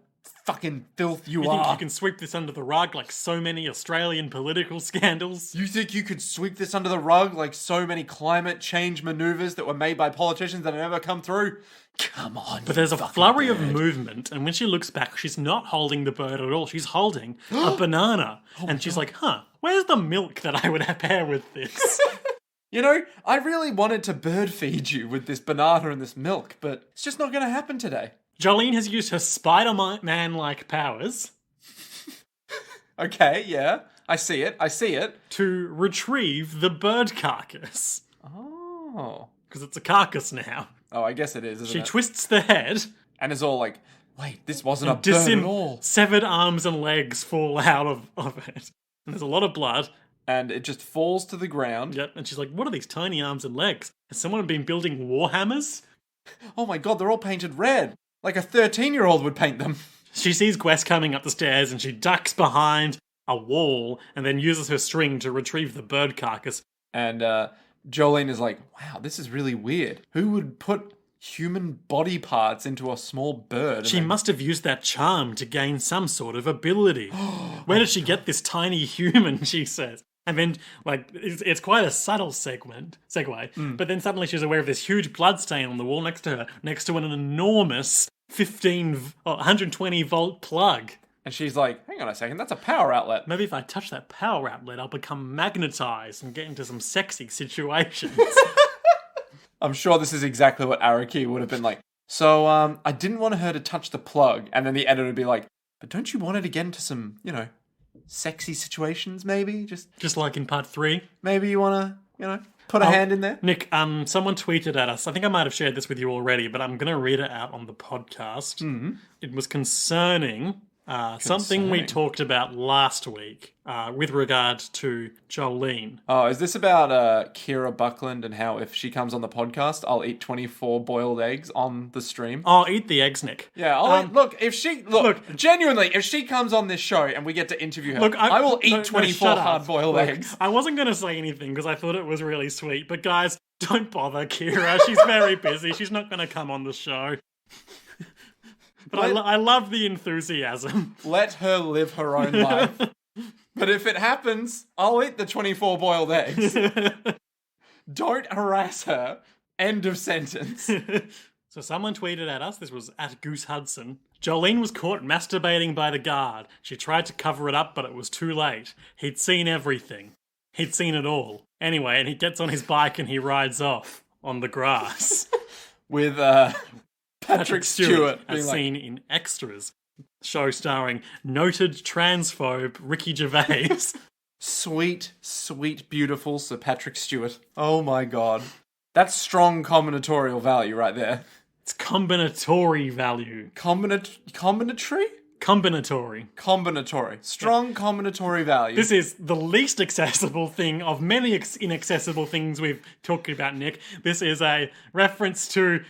fucking filth you
You
are?
think you can sweep this under the rug like so many Australian political scandals?
You think you could sweep this under the rug like so many climate change maneuvers that were made by politicians that have never come through? Come on.
But there's a flurry of movement, and when she looks back, she's not holding the bird at all. She's holding a banana. And she's like, huh, where's the milk that I would pair with this?
You know, I really wanted to bird feed you with this banana and this milk, but it's just not going to happen today.
Jolyne has used her Spider-Man-like powers
Okay, yeah. I see it.
to retrieve the bird carcass.
Oh.
Because it's a carcass now.
Oh, I guess it is, isn't
She
it?
twists the head.
And is all like, wait, this wasn't a bird at all.
Severed arms and legs fall out of it. And there's a lot of blood.
And it just falls to the ground.
Yep. And she's like, what are these tiny arms and legs? Has someone been building warhammers?
Oh my god, they're all painted red. Like a 13-year-old would paint them.
She sees Gwess coming up the stairs and she ducks behind a wall and then uses her string to retrieve the bird carcass.
And Jolyne is like, wow, this is really weird. Who would put human body parts into a small bird?
She must have used that charm to gain some sort of ability. Where did she get this tiny human, she says. And then, like, it's quite a subtle segue. But then suddenly she's aware of this huge bloodstain on the wall next to her, next to an enormous 120 volt plug.
And she's like, hang on a second, that's a power outlet.
Maybe if I touch that power outlet, I'll become magnetized and get into some sexy situations.
I'm sure this is exactly what Araki would have been like. So, I didn't want her to touch the plug. And then the editor would be like, but don't you want her to get into some, sexy situations, maybe?
Just like in part 3.
Maybe you want to, put a hand in there?
Nick, someone tweeted at us. I think I might have shared this with you already, but I'm going to read it out on the podcast. Mm-hmm. It was concerning something we talked about last week with regard to Jolyne.
Oh, is this about Kira Buckland and how if she comes on the podcast, I'll eat 24 boiled eggs on the stream?
Oh, eat the eggs, Nick.
Yeah, genuinely, if she comes on this show and we get to interview her, I will eat 24 hard-boiled eggs.
I wasn't going to say anything because I thought it was really sweet, but guys, don't bother Kira. She's very busy. She's not going to come on the show. But I love the enthusiasm.
Let her live her own life. But if it happens, I'll eat the 24 boiled eggs. Don't harass her. End of sentence.
So someone tweeted at us, this was at Goose Hudson. Jolyne was caught masturbating by the guard. She tried to cover it up, but it was too late. He'd seen everything. He'd seen it all. Anyway, and he gets on his bike and he rides off on the grass.
With, Patrick Stewart
as seen in Extras, show starring noted transphobe Ricky Gervais.
Sweet, sweet, beautiful Sir Patrick Stewart. Oh my god. That's strong combinatorial value right there.
It's combinatory value.
Combinatory?
Combinatory.
Strong combinatory value.
This is the least accessible thing of many inaccessible things we've talked about, Nick. This is a reference to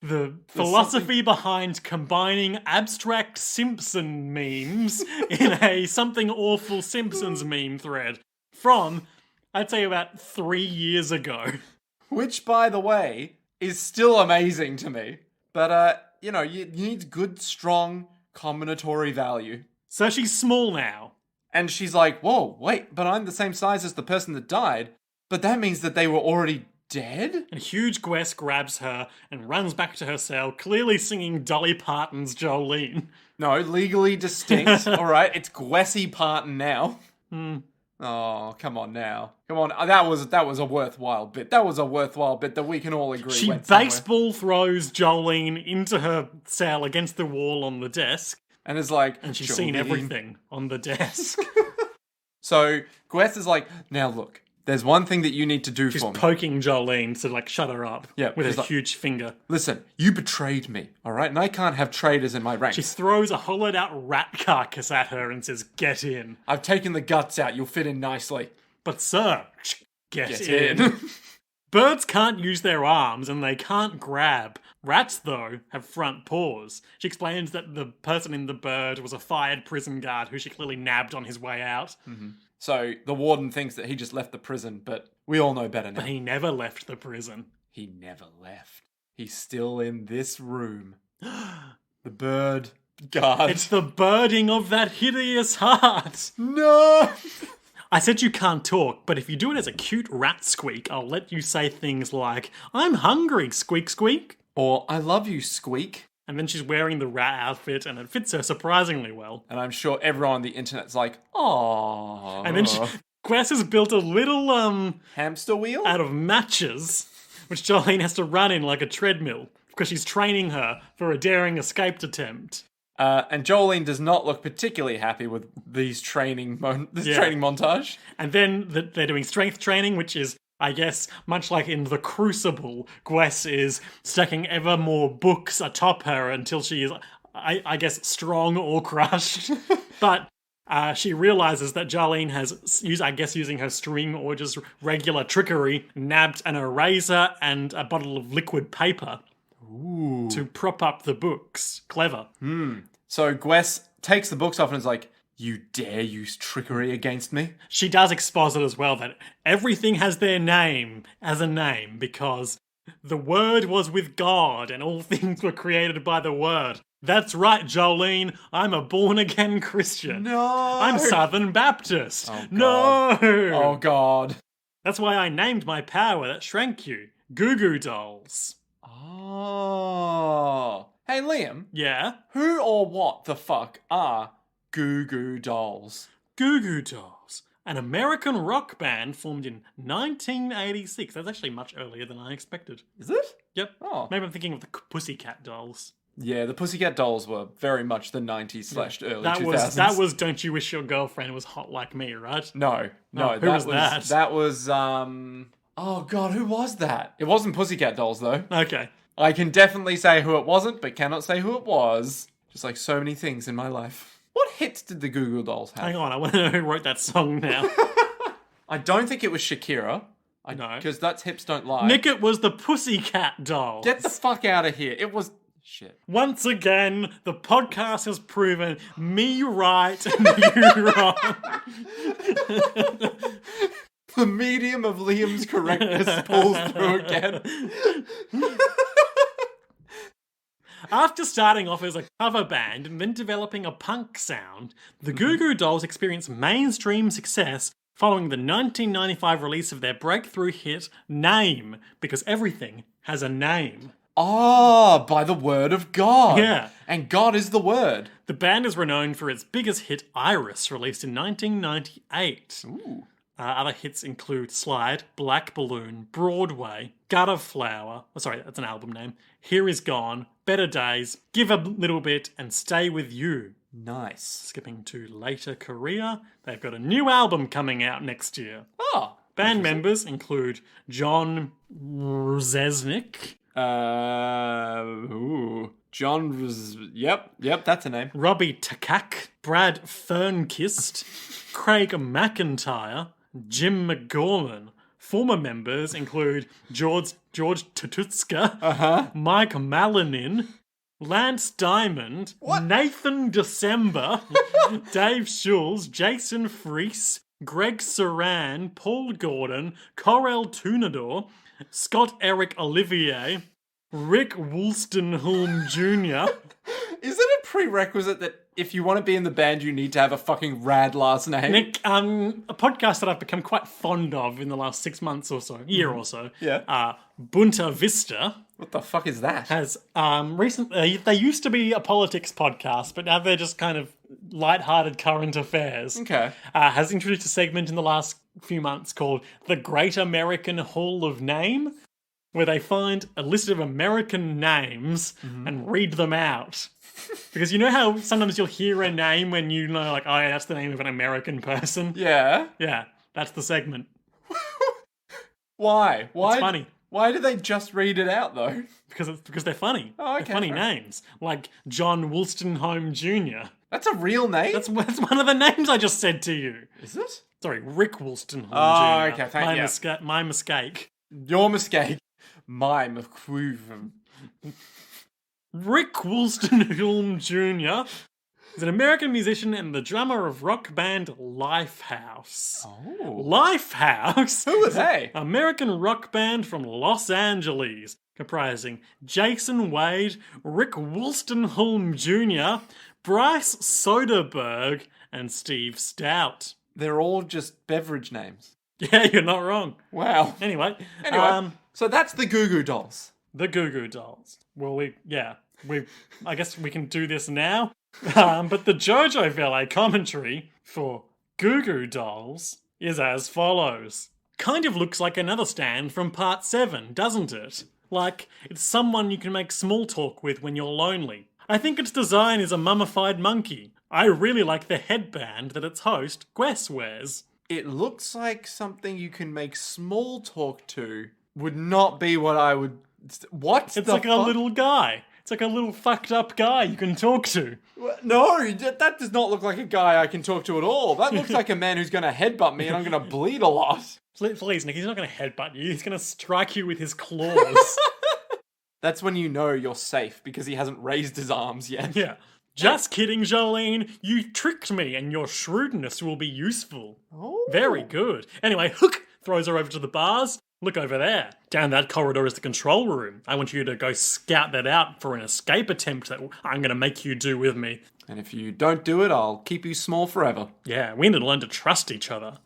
the philosophy behind combining abstract Simpson memes in a something awful Simpsons meme thread from, I'd say, about 3 years ago.
Which, by the way, is still amazing to me. But, you need good, strong combinatory value.
So she's small now.
And she's like, whoa, wait, but I'm the same size as the person that died. But that means that they were already dead?
And huge Gwess grabs her and runs back to her cell, clearly singing Dolly Parton's Jolyne.
No, legally distinct. All right, it's Gwessy Parton now. Oh, come on now. Come on, that was a worthwhile bit. That was a worthwhile bit that we can all agree
She
went somewhere.
baseball throws Jolyne into her cell against the wall on the desk.
And is like,
and she's
Jolyne.
seen everything on the desk.
So Gwess is like, now look, there's one thing that you need to do for me.
She's poking Jolyne to, shut her up with a huge finger.
Listen, you betrayed me, all right? And I can't have traitors in my ranks.
She throws a hollowed-out rat carcass at her and says, get in.
I've taken the guts out. You'll fit in nicely.
But, sir, get in. Birds can't use their arms and they can't grab. Rats, though, have front paws. She explains that the person in the bird was a fired prison guard who she clearly nabbed on his way out.
Mm-hmm. So the warden thinks that he just left the prison, but we all know better now.
But he never left the prison.
He never left. He's still in this room. The bird guard.
It's the birding of that hideous heart.
No!
I said you can't talk, but if you do it as a cute rat squeak, I'll let you say things like, I'm hungry, squeak squeak.
Or, I love you, squeak.
And then she's wearing the rat outfit, and it fits her surprisingly well.
And I'm sure everyone on the internet's like, aww.
And then Gwess has built a little,
Hamster wheel?
out of matches, which Jolyne has to run in like a treadmill because she's training her for a daring escape attempt.
And Jolyne does not look particularly happy with these training training montage.
And then they're doing strength training, which is, I guess, much like in The Crucible, Gwess is stacking ever more books atop her until she is, I guess, strong or crushed. But she realizes that Jolyne has, using her string or just regular trickery, nabbed an eraser and a bottle of liquid paper.
Ooh.
To prop up the books. Clever.
So Gwess takes the books off and is like, "You dare use trickery against me?"
She does exposit as well that everything has their name as a name because the Word was with God and all things were created by the Word. That's right, Jolyne. I'm a born-again Christian.
No!
I'm Southern Baptist.
Oh,
no!
Oh, God.
That's why I named my power that shrank you. Goo Goo Dolls.
Oh. Hey, Liam.
Yeah?
Who or what the fuck are Goo Goo Dolls?
Goo Goo Dolls. An American rock band formed in 1986. That's actually much earlier than I expected.
Is it?
Yep.
Oh.
Maybe I'm thinking of the Pussycat Dolls.
Yeah, the Pussycat Dolls were very much the 90s / early 2000s.
That was Don't You Wish Your Girlfriend Was Hot Like Me, right?
No.
Oh, who was that?
That was, oh, God, who was that? It wasn't Pussycat Dolls, though.
Okay.
I can definitely say who it wasn't, but cannot say who it was. Just like so many things in my life. What hits did the Goo Goo Dolls have?
Hang on, I want to know who wrote that song now.
I don't think it was Shakira.
No.
Because that's Hips Don't Lie.
Nick, it was the Pussycat Dolls.
Get the fuck out of here. It was... Shit.
Once again, the podcast has proven me right and you wrong.
The medium of Liam's correctness pulls through again.
After starting off as a cover band and then developing a punk sound, the Goo Goo Dolls experienced mainstream success following the 1995 release of their breakthrough hit, Name, because everything has a name.
Oh, by the word of God.
Yeah.
And God is the word.
The band is renowned for its biggest hit, Iris, released in 1998.
Ooh.
Other hits include Slide, Black Balloon, Broadway, Gutter Flower, that's an album name, Here Is Gone, Better Days, Give a Little Bit, and Stay With You.
Nice.
Skipping to later career, they've got a new album coming out next year.
Oh.
Band members include John Rzeznik,
Yep, that's a name.
Robbie Takak, Brad Fernkist, Craig McIntyre, Jim McGorman. Former members include George Tututska, Mike Malanin, Lance Diamond, Nathan December, Dave Schulz, Jason Freese, Greg Saran, Paul Gordon, Corel Tunador, Scott Eric Olivier, Rick Woolstenholm Jr.
Is it a prerequisite that if you want to be in the band, you need to have a fucking rad last name?
Nick, a podcast that I've become quite fond of in the last 6 months or so, year or so.
Yeah.
Bunta Vista
What the fuck is that?
has recently, they used to be a politics podcast, but now they're just kind of light-hearted current affairs.
Okay.
Has introduced a segment in the last few months called The Great American Hall of Name, where they find a list of American names and read them out. Because you know how sometimes you'll hear a name when you know, like, oh yeah, that's the name of an American person?
Yeah.
Yeah, that's the segment.
Why?
It's funny.
Why do they just read it out, though?
Because they're funny.
Oh, okay,
They're funny
fair.
names. Like John Woolstenholm Jr.
That's a real name?
That's one of the names I just said to you.
Is it?
Sorry, Rick Woolstenholm
Oh,
Jr.
okay, thank you.
My mistake.
Your mistake. My mistake.
Rick Woolstenholm Jr. is an American musician and the drummer of rock band Lifehouse.
Oh.
Lifehouse?
Who are they?
American rock band from Los Angeles, comprising Jason Wade, Rick Woolstenholm Jr., Bryce Soderberg, and Steve Stout.
They're all just beverage names.
Yeah, you're not wrong.
Wow.
Anyway,
So that's the Goo Goo Dolls.
the Goo Goo Dolls. Well, I guess we can do this now. But the Jojo Valet commentary for Goo Goo Dolls is as follows. Kind of looks like another stand from part 7, doesn't it? Like, it's someone you can make small talk with when you're lonely. I think its design is a mummified monkey. I really like the headband that its host, Gwess, wears.
It looks like something you can make small talk to. Would not be what I would... What?
It's like a little guy. It's like a little fucked up guy you can talk to.
No, that does not look like a guy I can talk to at all. That looks like a man who's going to headbutt me and I'm going to bleed a lot.
Please, Nick, he's not going to headbutt you. He's going to strike you with his claws.
That's when you know you're safe, because he hasn't raised his arms yet.
Yeah. Just kidding, Jolyne. You tricked me, and your shrewdness will be useful.
Oh.
Very good. Anyway, Hook throws her over to the bars. Look over there. Down that corridor is the control room. I want you to go scout that out for an escape attempt that I'm going to make you do with me.
And if you don't do it, I'll keep you small forever.
Yeah, we need to learn to trust each other.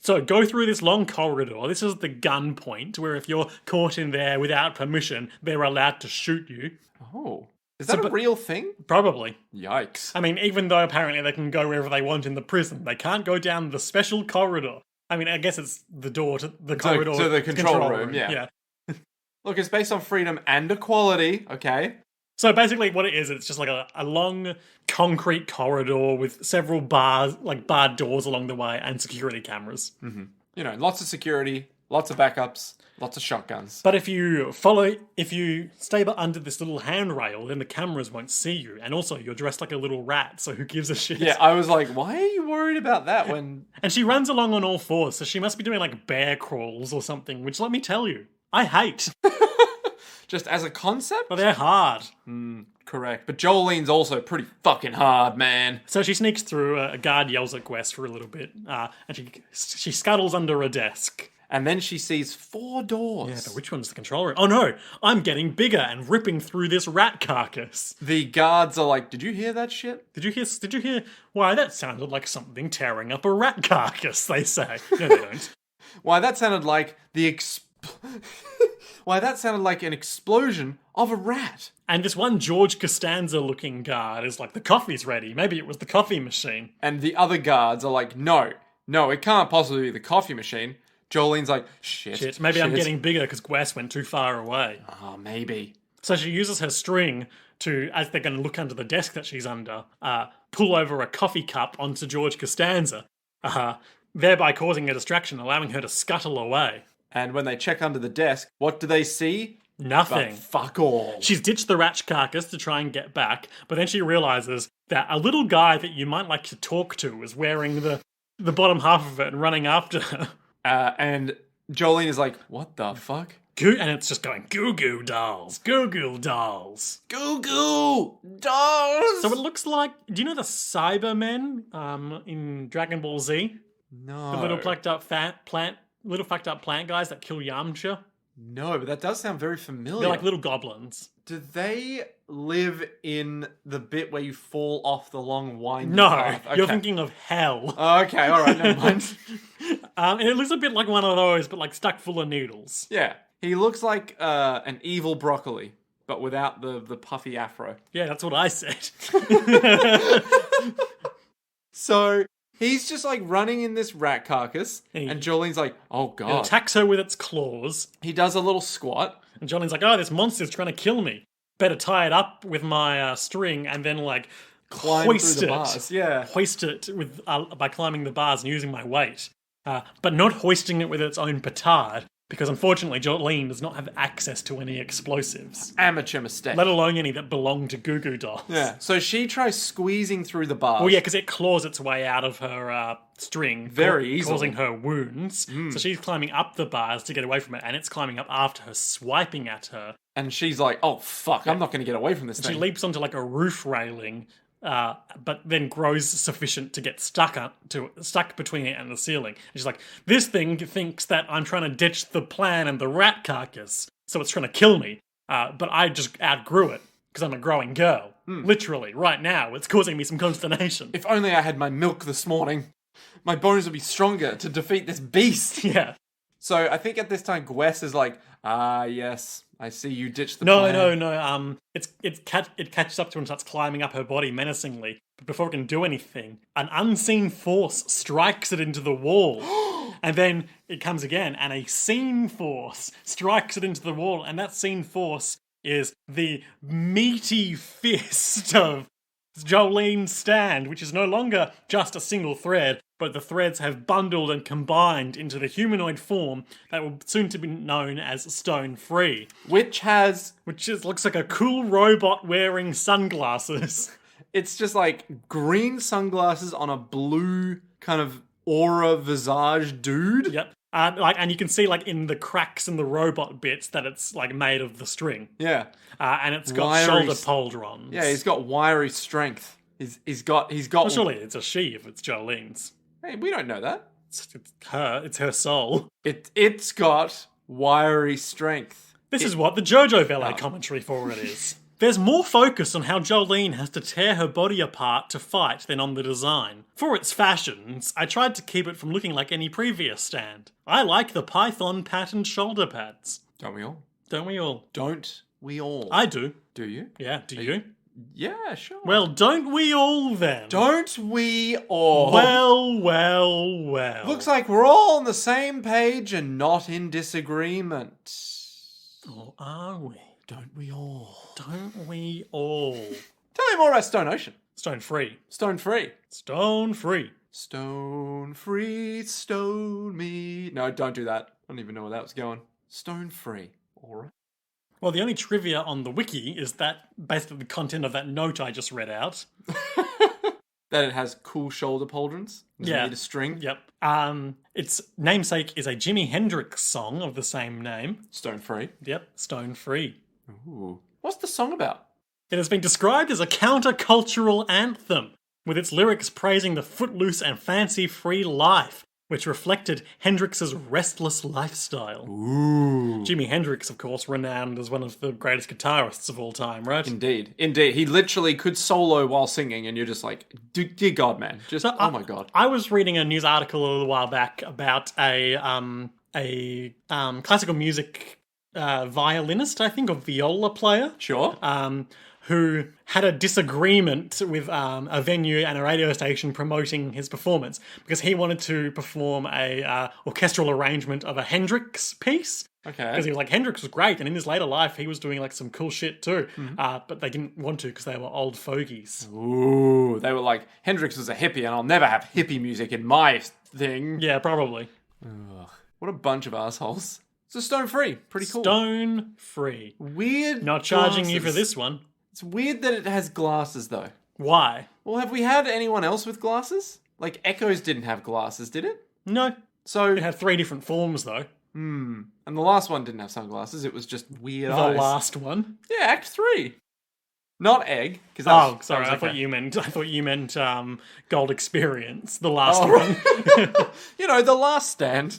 So go through this long corridor. This is the gun point, where if you're caught in there without permission, they're allowed to shoot you.
Oh. Is that a real thing?
Probably.
Yikes.
I mean, even though apparently they can go wherever they want in the prison, they can't go down the special corridor. I mean, I guess it's the door to the corridor.
To the control room, yeah. Look, it's based on freedom and equality, okay?
So basically what it is, it's just like a long concrete corridor with several bars, like barred doors along the way, and security cameras.
Mm-hmm. You know, lots of security, lots of backups, lots of shotguns.
But if you stay under this little handrail, then the cameras won't see you. And also, you're dressed like a little rat, so who gives a shit?
Yeah, I was like, why are you worried about that when...
And she runs along on all fours, so she must be doing like bear crawls or something, which let me tell you, I hate.
Just as a concept?
But they're hard.
Correct. But Jolyne's also pretty fucking hard, man.
So she sneaks through, a guard yells at Gwess for a little bit, and she scuttles under a desk.
And then she sees 4 doors.
Yeah, but which one's the control room? Oh no, I'm getting bigger and ripping through this rat carcass.
The guards are like, did you hear that shit?
Did you hear? Why, that sounded like something tearing up a rat carcass, they say. No, they don't.
Why, that sounded like Why, that sounded like an explosion of a rat.
And this one George Costanza-looking guard is like, the coffee's ready. Maybe it was the coffee machine.
And the other guards are like, no, it can't possibly be the coffee machine. Jolyne's like, shit.
Maybe I'm getting bigger because Gwess went too far away.
Oh, maybe.
So she uses her string to, as they're going to look under the desk that she's under, pull over a coffee cup onto George Costanza, thereby causing a distraction, allowing her to scuttle away.
And when they check under the desk, what do they see?
Nothing.
But fuck all.
She's ditched the rat carcass to try and get back, but then she realizes that a little guy that you might like to talk to is wearing the bottom half of it and running after her.
And Jolyne is like, what the fuck?
And it's just going, goo goo dolls, goo goo dolls.
Goo goo dolls!
So it looks like, do you know the Cybermen in Dragon Ball Z?
No.
The little fucked up plant guys that kill Yamcha?
No, but that does sound very familiar.
They're like little goblins.
Do they live in the bit where you fall off the long winding
No,
path? Okay.
you're thinking of hell.
Okay, alright, never mind.
And it looks a bit like one of those, but like stuck full of needles.
Yeah, he looks like an evil broccoli, but without the puffy afro.
Yeah, that's what I said.
So he's just like running in this rat carcass, and Jolyne's like, oh god.
It attacks her with its claws.
He does a little squat.
And Jolyne's like, oh, this monster's trying to kill me. Better tie it up with my string and then like
Climb
hoist
through the
it.
bars. Yeah.
Hoist it with by climbing the bars and using my weight. But not hoisting it with its own petard, because unfortunately Jolyne does not have access to any explosives.
Amateur mistake.
Let alone any that belong to Goo Goo Dolls.
Yeah. So she tries squeezing through the bars.
Well, yeah, because it claws its way out of her string.
Very easily.
Causing her wounds. So she's climbing up the bars to get away from it, and it's climbing up after her, swiping at her.
And she's like, oh fuck, I'm not going to get away from this thing.
She leaps onto like a roof railing, but then grows sufficient to get stuck between it and the ceiling. And she's like, this thing thinks that I'm trying to ditch the plan and the rat carcass, so it's trying to kill me. But I just outgrew it, because I'm a growing girl. Literally, right now, it's causing me some consternation.
If only I had my milk this morning, my bones would be stronger to defeat this beast.
Yeah.
So I think at this time, Gwess is like, yes, I see you ditched the plan.
No. It catches up to her and starts climbing up her body menacingly. But before it can do anything, an unseen force strikes it into the wall. And then it comes again, and a seen force strikes it into the wall. And that seen force is the meaty fist of Jolyne's stand, which is no longer just a single thread, but the threads have bundled and combined into the humanoid form that will soon to be known as Stone Free.
Which
Looks like a cool robot wearing sunglasses.
it's just like green sunglasses on a blue kind of aura visage dude.
Yep. And you can see like in the cracks in the robot bits that it's like made of the string.
Yeah.
And it's got
Wiry
shoulder pauldrons.
Yeah, he's got wiry strength. He's got.
Well, surely it's a she if it's Jolyne's.
Hey, we don't know that.
It's her soul.
It's got wiry strength.
This is what the Jojo valet commentary for it is. There's more focus on how Jolyne has to tear her body apart to fight than on the design. For its fashions, I tried to keep it from looking like any previous stand. I like the Python patterned shoulder pads.
Don't we all?
Don't we all?
Don't we all?
I do.
Do you?
Yeah, do you?
Yeah, sure.
Well, don't we all then?
Don't we all?
Well.
Looks like we're all on the same page and not in disagreement.
Or are we?
Don't we all?
Don't we all?
Tell me more about Stone Ocean.
Stone Free.
Stone Free.
Stone Free.
Stone Free, stone me. No, don't do that. I don't even know where that was going. Stone Free. Alright.
Well, the only trivia on the wiki is that basically the content of that note I just read out.
That it has cool shoulder pauldrons. Doesn't
Yeah.
need a string.
Yep. Its namesake is a Jimi Hendrix song of the same name.
Stone Free.
Yep, Stone Free.
Ooh. What's the song about?
It has been described as a countercultural anthem, with its lyrics praising the footloose and fancy-free life, which reflected Hendrix's restless lifestyle.
Ooh.
Jimi Hendrix, of course, renowned as one of the greatest guitarists of all time, right?
Indeed. He literally could solo while singing, and you're just like, dear God, man. Just, oh my God.
I was reading a news article a little while back about a classical music violinist, I think, or viola player.
Sure.
Who had a disagreement with a venue and a radio station promoting his performance because he wanted to perform a orchestral arrangement of a Hendrix piece.
Okay.
Because he was like, Hendrix was great, and in his later life he was doing like some cool shit too. But they didn't want to because they were old fogies.
Ooh. They were like, Hendrix was a hippie, and I'll never have hippie music in my thing.
Yeah, probably.
Ugh. What a bunch of assholes. So Stone Free. Pretty cool.
Stone Free.
Weird.
Not charging you
glasses.
for this one.
It's weird that it has glasses, though.
Why?
Well, have we had anyone else with glasses? Like, Echoes didn't have glasses, did it?
No.
So,
It had 3 different forms though.
and the last one didn't have sunglasses. It was just weird
The
eyes.
last one.
Yeah, Act 3. Not Egg. Because that
Oh,
was,
sorry.
that
I
was
thought
okay.
you meant Gold Experience, the last
Oh,
one.
You know, the last stand.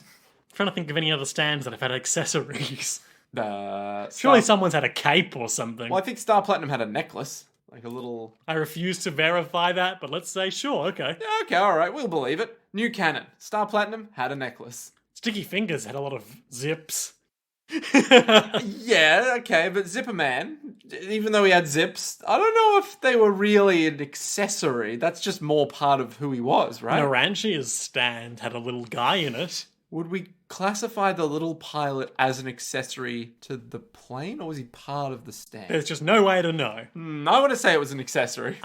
Trying to think of any other stands that have had accessories.
Surely
Surely someone's had a cape or something.
Well, I think Star Platinum had a necklace. Like a little...
I refuse to verify that, but let's say sure, okay.
Yeah, okay, alright, we'll believe it. New canon. Star Platinum had a necklace.
Sticky Fingers had a lot of zips.
Yeah, okay, but Zipper Man, even though he had zips, I don't know if they were really an accessory. That's just more part of who he was, right?
Naranchia's stand had a little guy in it.
Would we classify the little pilot as an accessory to the plane, or was he part of the stand?
There's just no way to know.
I want to say it was an accessory.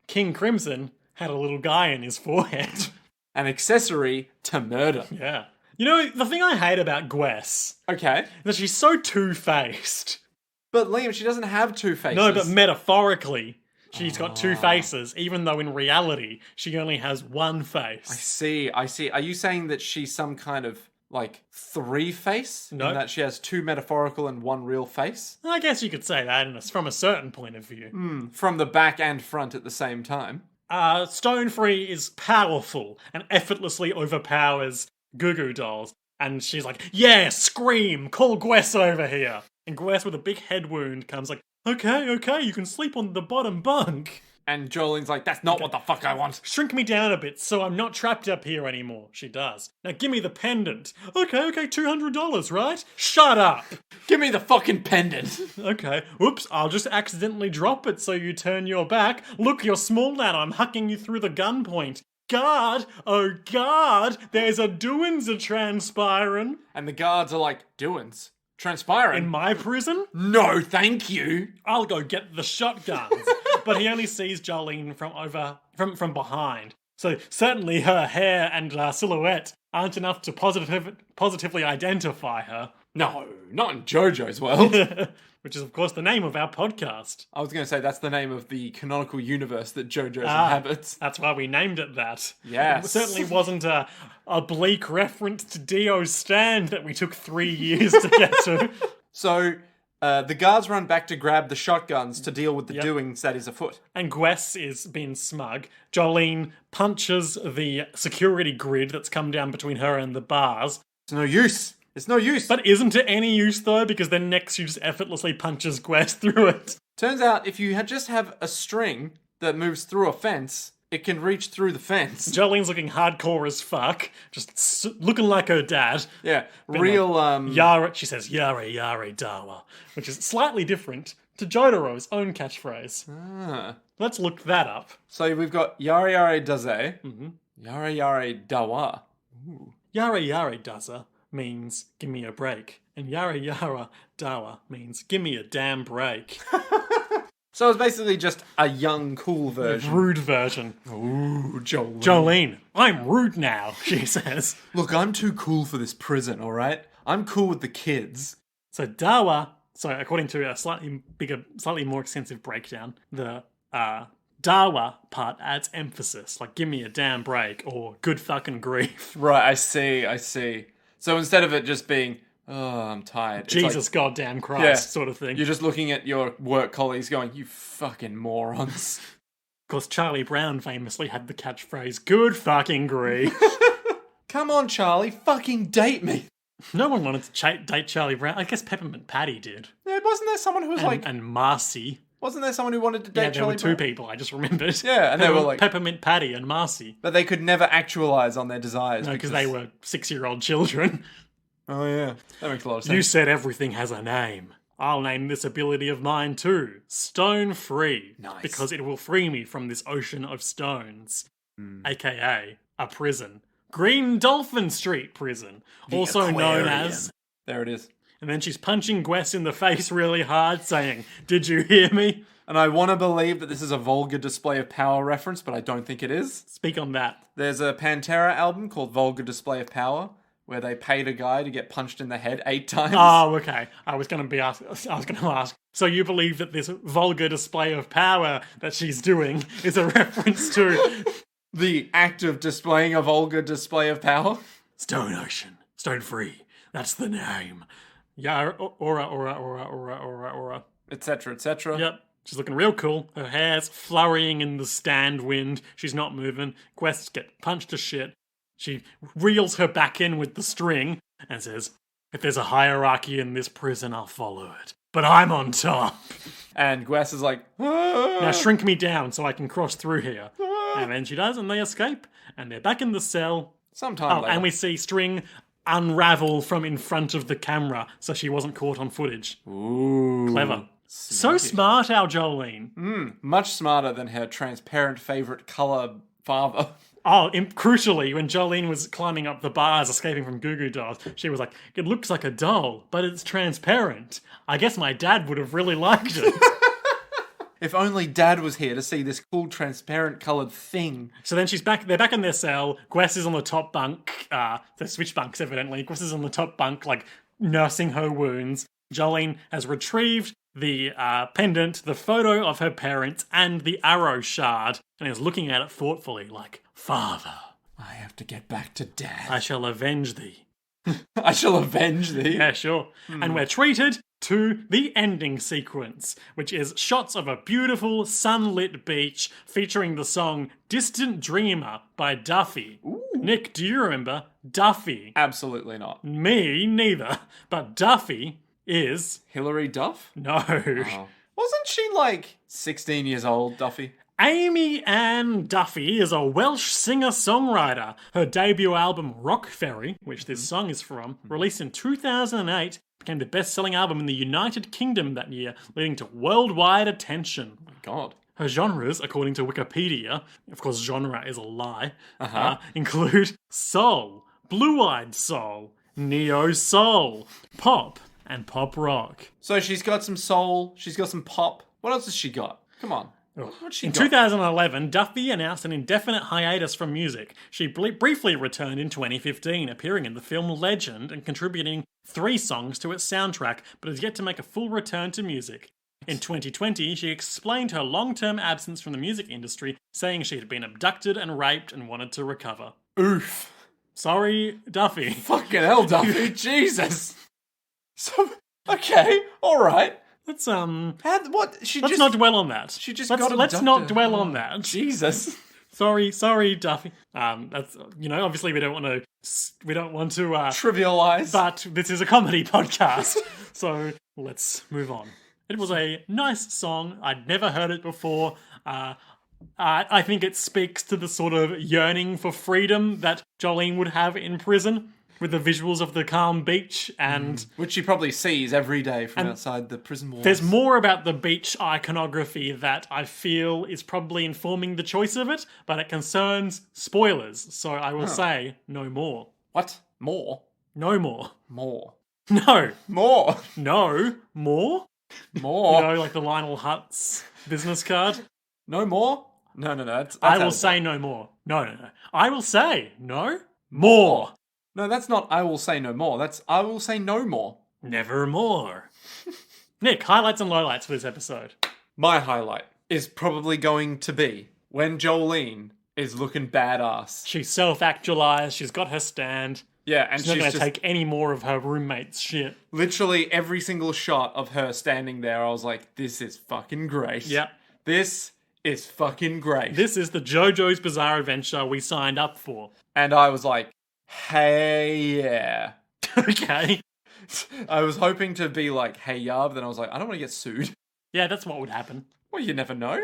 King Crimson had a little guy in his forehead.
An accessory to murder.
Yeah. You know, the thing I hate about Gwess
Okay.
is that she's so two-faced.
But Liam, she doesn't have two faces.
No, but metaphorically, she's got 2 faces, even though in reality, she only has 1 face.
I see. Are you saying that she's some kind of, like, 3-face?
No.
In that she has 2 metaphorical and 1 real face?
I guess you could say that from a certain point of view.
From the back and front at the same time.
Stone Free is powerful and effortlessly overpowers Goo Goo Dolls. And she's like, yeah, scream, call Gwess over here. And Gwess with a big head wound comes like, okay, you can sleep on the bottom bunk.
And Jolyne's like, that's not what the fuck I want.
Shrink me down a bit so I'm not trapped up here anymore. She does. Now give me the pendant. Okay, $200, right? Shut up.
Give me the fucking pendant.
Okay. Oops, I'll just accidentally drop it so you turn your back. Look, you're small now. I'm hucking you through the gun point. Guard! Oh, guard! There's a doings a transpiring.
And the guards are like, doings? Transpiring?
In my prison?
No, thank you.
I'll go get the shotguns. But he only sees Jolyne from behind. So certainly her hair and silhouette aren't enough to positively identify her.
No, not in Jojo's world.
Which is, of course, the name of our podcast.
I was going to say that's the name of the canonical universe that Jojo's inhabits.
That's why we named it that.
Yes.
It certainly wasn't a bleak reference to Dio's stand that we took 3 years to get to.
So, the guards run back to grab the shotguns to deal with the doings that is afoot.
And Gwess is being smug. Jolyne punches the security grid that's come down between her and the bars.
It's no use. It's no use.
But isn't it any use, though? Because then next she just effortlessly punches Gwess through it.
Turns out, if you just have a string that moves through a fence, it can reach through the fence.
Jolene's looking hardcore as fuck. Just looking like her dad.
Yeah, real,
Yara, she says, yare yare dawa. Which is slightly different to Jotaro's own catchphrase. Let's look that up.
So we've got yare yare daze. Yare yare dawa. Ooh.
Yare yare daza means give me a break. And yara yara dawa means give me a damn break.
So it's basically just a young, cool version.
Rude version.
Ooh, Jolyne.
Jolyne, I'm rude now, she says.
Look, I'm too cool for this prison, alright? I'm cool with the kids.
So dawa, so according to a slightly more extensive breakdown, the dawa part adds emphasis, like give me a damn break or good fucking grief.
Right, I see. So instead of it just being, oh, I'm tired.
Jesus goddamn Christ sort of thing.
You're just looking at your work colleagues going, you fucking morons.
Of course, Charlie Brown famously had the catchphrase, good fucking grief.
Come on, Charlie, fucking date me.
No one wanted to date Charlie Brown. I guess Peppermint Patty did.
Yeah, wasn't there someone who was
And Marcy.
Wasn't there someone who wanted to date Charlie Brown?
There were two people, I just remembered.
Yeah, and they were like...
Peppermint Patty and Marcy.
But they could never actualise on their desires.
No, because they were 6-year-old children.
Oh, yeah. That makes a lot of sense.
You said everything has a name. I'll name this ability of mine too. Stone Free.
Nice.
Because it will free me from this ocean of stones. AKA a prison. Green Dolphin Street Prison. Also known as...
There it is.
And then she's punching Gwess in the face really hard, saying, did you hear me?
And I want to believe that this is a vulgar display of power reference, but I don't think it is.
Speak on that.
There's a Pantera album called Vulgar Display of Power, where they paid a guy to get punched in the head 8 times.
Oh, okay. I was going to ask. So you believe that this vulgar display of power that she's doing is a reference to
the act of displaying a vulgar display of power?
Stone Ocean. Stone Free. That's the name. Yeah, aura.
Etc., etc.
Yep. She's looking real cool. Her hair's flurrying in the stand wind. She's not moving. Quest gets punched to shit. She reels her back in with the string and says, if there's a hierarchy in this prison, I'll follow it. But I'm on top.
And Gwess is like, ah!
Now shrink me down so I can cross through here. And then she does, and they escape. And they're back in the cell.
Sometime later.
And we see string unravel from in front of the camera so she wasn't caught on footage.
Ooh.
Clever. So smart, our Jolyne.
Much smarter than her transparent favourite colour father.
Oh, crucially, when Jolyne was climbing up the bars, escaping from Goo Goo Dolls, she was like, it looks like a doll, but it's transparent. I guess my dad would have really liked it.
If only Dad was here to see this cool, transparent coloured thing.
So then they're back in their cell. Gwess is on the top bunk. They're switch bunks, evidently. Gwess is on the top bunk, like, nursing her wounds. Jolyne has retrieved the pendant, the photo of her parents, and the arrow shard, and is looking at it thoughtfully, like, Father,
I have to get back to Dad.
I shall avenge thee.
I shall avenge thee?
Yeah, sure. And we're treated to the ending sequence, which is shots of a beautiful sunlit beach featuring the song Distant Dreamer by Duffy.
Ooh.
Nick, do you remember Duffy?
Absolutely not.
Me neither, but Duffy is...
Hilary Duff?
No.
Oh. Wasn't she like 16 years old, Duffy?
Amy Ann Duffy is a Welsh singer-songwriter. Her debut album, Rock Ferry, which this song is from, released in 2008, became the best-selling album in the United Kingdom that year, leading to worldwide attention.
My God.
Her genres, according to Wikipedia, of course genre is a lie, include soul, blue-eyed soul, neo-soul, pop, and pop rock.
So she's got some soul, she's got some pop. What else has she got? Come on. What's she
In
got?
2011, Duffy announced an indefinite hiatus from music. She briefly returned in 2015, appearing in the film Legend and contributing 3 songs to its soundtrack, but has yet to make a full return to music. In 2020, she explained her long-term absence from the music industry, saying she had been abducted and raped and wanted to recover.
Oof.
Sorry, Duffy.
Fucking hell, Duffy. Jesus. So, okay, alright.
Let's
What?
let's not dwell on that.
She just
let's,
got
let's
abducted.
not dwell on that.
Jesus.
Sorry, Duffy. That's obviously we don't want to
Trivialize.
but this is a comedy podcast, so let's move on. It was a nice song. I'd never heard it before. I think it speaks to the sort of yearning for freedom that Jolyne would have in prison, with the visuals of the calm beach and...
Which she probably sees every day from outside the prison walls.
There's more about the beach iconography that I feel is probably informing the choice of it, but it concerns spoilers, so I will say no more.
What? More?
No more.
More.
No.
More.
No. More?
More.
Like the Lionel Hutz business card?
No more? No. That's
I
how
will
it's
say no more. No. I will say no more.
No, that's not I will say no more. That's I will say no more.
Never more. Nick, highlights and lowlights for this episode.
My highlight is probably going to be when Jolyne is looking badass.
She's self-actualized. She's got her stand.
Yeah, and
She's not going to
just
take any more of her roommate's shit.
literally every single shot of her standing there. I was like, this is fucking great.
Yep.
This is fucking great.
This is the JoJo's Bizarre Adventure we signed up for.
And I was like, hey, yeah.
Okay.
I was hoping to be like, hey, yeah, but then I was like, I don't want to get sued.
Yeah, that's what would happen.
Well, you never know.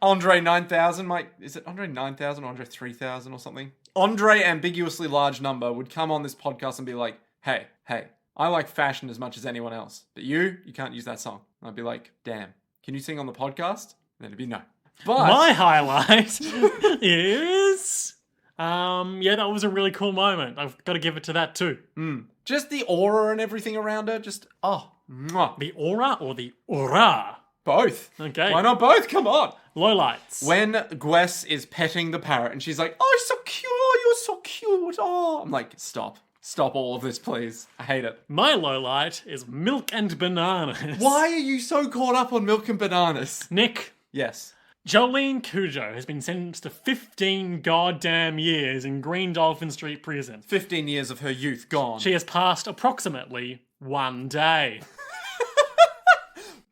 Andre 9000, Mike, is it Andre 9000 or Andre 3000 or something? Andre, ambiguously large number, would come on this podcast and be like, hey, I like fashion as much as anyone else, but you can't use that song. And I'd be like, damn, can you sing on the podcast? And then it'd be no. But
My highlight is... that was a really cool moment. I've got to give it to that too.
just the aura and everything around her, just, mwah.
The aura or the aura?
Both.
Okay.
Why not both? Come on.
Lowlights.
When Gwess is petting the parrot and she's like, oh, so cute, you're so cute. Oh, I'm like, stop all of this, please. I hate it.
My lowlight is milk and bananas.
Why are you so caught up on milk and bananas?
Nick,
Yes.
Jolyne Cujo has been sentenced to 15 goddamn years in Green Dolphin Street Prison.
15 years of her youth gone.
She has passed approximately 1 day.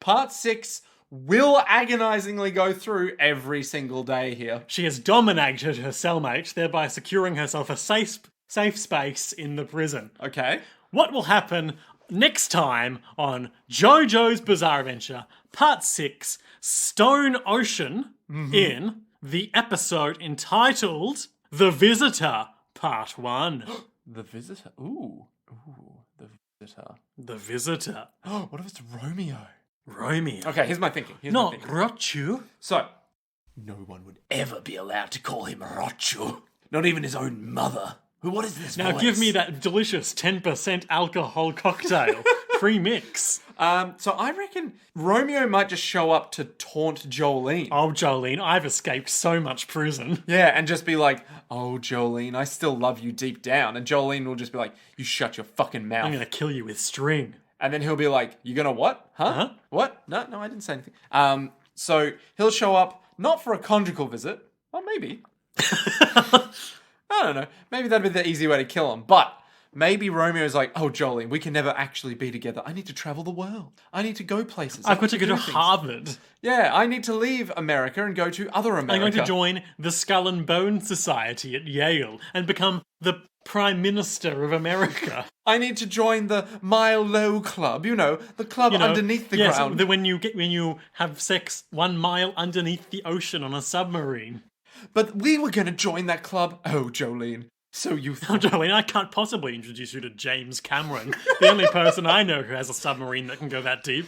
Part 6 will agonizingly go through every single day here.
She has dominated her cellmate, thereby securing herself a safe space in the prison.
Okay.
What will happen next time on JoJo's Bizarre Adventure, Part 6, Stone Ocean, in the episode entitled The Visitor, Part 1.
The Visitor. Ooh, The Visitor.
The Visitor.
What if it's Romeo?
Romeo.
Okay, here's my thinking.
Not Rochu.
So, no one would ever be allowed to call him Rochu. Not even his own mother. What is this
Now
voice?
give me that delicious 10% alcohol cocktail. Pre-mix.
So I reckon Romeo might just show up to taunt Jolyne.
Oh, Jolyne, I've escaped so much prison.
Yeah, and just be like, oh, Jolyne, I still love you deep down. And Jolyne will just be like, you shut your fucking mouth.
I'm gonna kill you with string.
And then he'll be like, you gonna what? Huh? What? No, I didn't say anything. So he'll show up, not for a conjugal visit. Well, maybe. I don't know. Maybe that'd be the easy way to kill him. But maybe Romeo's like, oh, Jolyne, we can never actually be together. I need to travel the world. I need to go places.
I've got to go
do
to
things.
Harvard.
Yeah, I need to leave America and go to other America.
I'm going to join the Skull and Bone Society at Yale and become the Prime Minister of America.
I need to join the Mile Low Club, the club underneath the
yes,
ground.
When you have sex 1 mile underneath the ocean on a submarine.
But we were going to join that club. Oh, Jolyne. So you
Oh,
thought.
Jolyne, I can't possibly introduce you to James Cameron, the only person I know who has a submarine that can go that deep.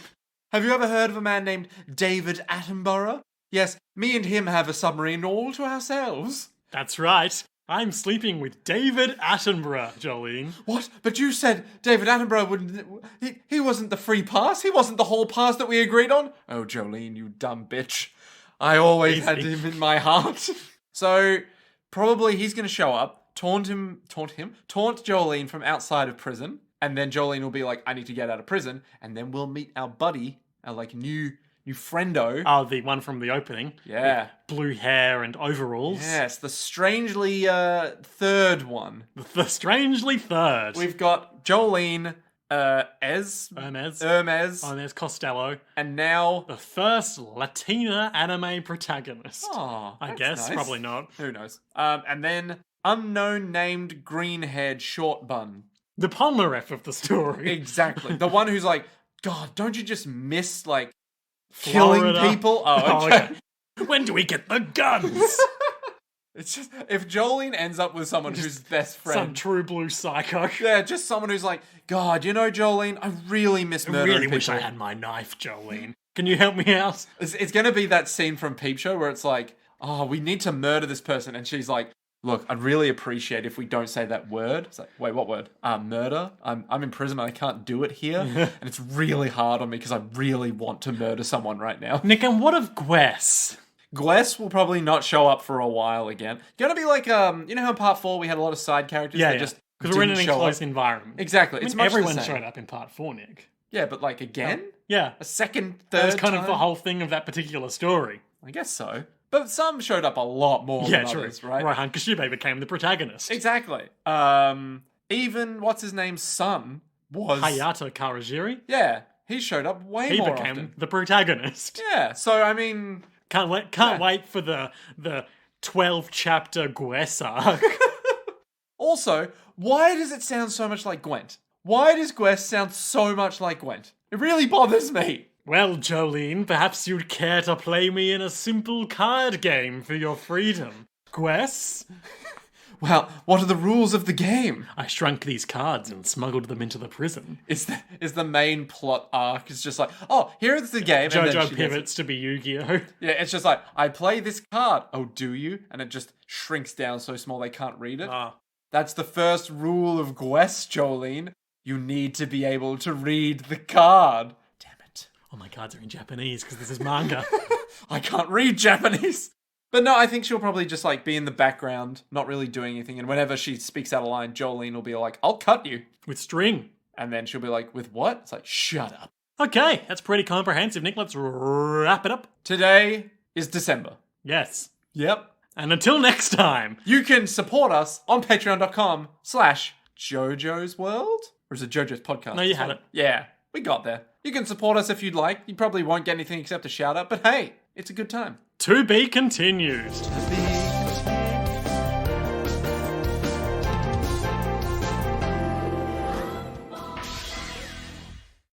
Have you ever heard of a man named David Attenborough? Yes, me and him have a submarine all to ourselves.
That's right. I'm sleeping with David Attenborough, Jolyne.
What? But you said David Attenborough wouldn't. He wasn't the free pass? He wasn't the whole pass that we agreed on? Oh, Jolyne, you dumb bitch. I always had him in my heart. So, probably he's going to show up, taunt Jolyne from outside of prison, and then Jolyne will be like, I need to get out of prison, and then we'll meet our buddy, our new friendo.
Oh, the one from the opening.
Yeah.
With blue hair and overalls.
Yes, the strangely third one.
The strangely third.
We've got Jolyne,
Hermes Costello.
and now...
The first Latina anime protagonist.
Oh,
I
that's
guess,
nice.
probably not.
Who knows? And then unknown named green-haired short bun.
The Polnareff of the story.
Exactly. The one who's like, God, don't you just miss, like, killing
Florida.
people? Oh, okay.
When do we get the guns?
It's just, if Jolyne ends up with someone who's best
Some
friend.
true blue psycho.
Yeah, just someone who's like, God, Jolyne, I really miss
I
murdering
really
people.
wish I had my knife, Jolyne. Can you help me out?
It's going to be that scene from Peep Show where it's like, oh, we need to murder this person. And she's like, look, I'd really appreciate if we don't say that word. It's like, wait, what word? Murder? I'm in prison and I can't do it here. And it's really hard on me because I really want to murder someone right now.
Nick, and what of Gwess?
Gwess will probably not show up for a while again. Gonna be like, you know how in part 4 we had a lot of side characters that just
because we're in an
didn't show
enclosed
up?
environment.
Exactly.
I mean,
It's much
everyone
the same.
showed up in part 4, Nick.
Yeah, but like again?
Yeah.
A second,
That
third
was kind of
time?
the whole thing of that particular story.
I guess so. But some showed up a lot more
Yeah,
than
true.
others, right?
Right, Kashibe became the protagonist.
Exactly. Even what's his name's son was
Hayato Karajiri.
Yeah, he showed up way
He
more
became
often.
the protagonist.
Yeah, so I mean,
Can't wait for the 12-chapter Gwess arc.
also, why does it sound so much like Gwent? Why does Gwent sound so much like Gwent? It really bothers me.
Well, Jolyne, perhaps you'd care to play me in a simple card game for your freedom. Gwess?
Well, what are the rules of the game?
I shrunk these cards and smuggled them into the prison.
Is the main plot arc is just like, oh, here's the game. and then
Jojo
she
pivots to be Yu-Gi-Oh!
Yeah, it's just like, I play this card. Oh, do you? And it just shrinks down so small they can't read it.
Ah.
That's the first rule of Gwess, Jolyne. You need to be able to read the card. Damn it.
Oh, my cards are in Japanese because this is manga.
I can't read Japanese. But no, I think she'll probably just like be in the background, not really doing anything. And whenever she speaks out a line, Jolyne will be like, I'll cut you.
With string.
And then she'll be like, with what? It's like, shut up.
Okay, that's pretty comprehensive, Nick. Let's wrap it up.
Today is December.
Yes.
Yep.
And until next time.
You can support us on patreon.com/Jojo's World. Or is it Jojo's Podcast?
No, you had it.
Yeah, we got there. You can support us if you'd like. You probably won't get anything except a shout out, but hey, it's a good time.
To be continued.
To be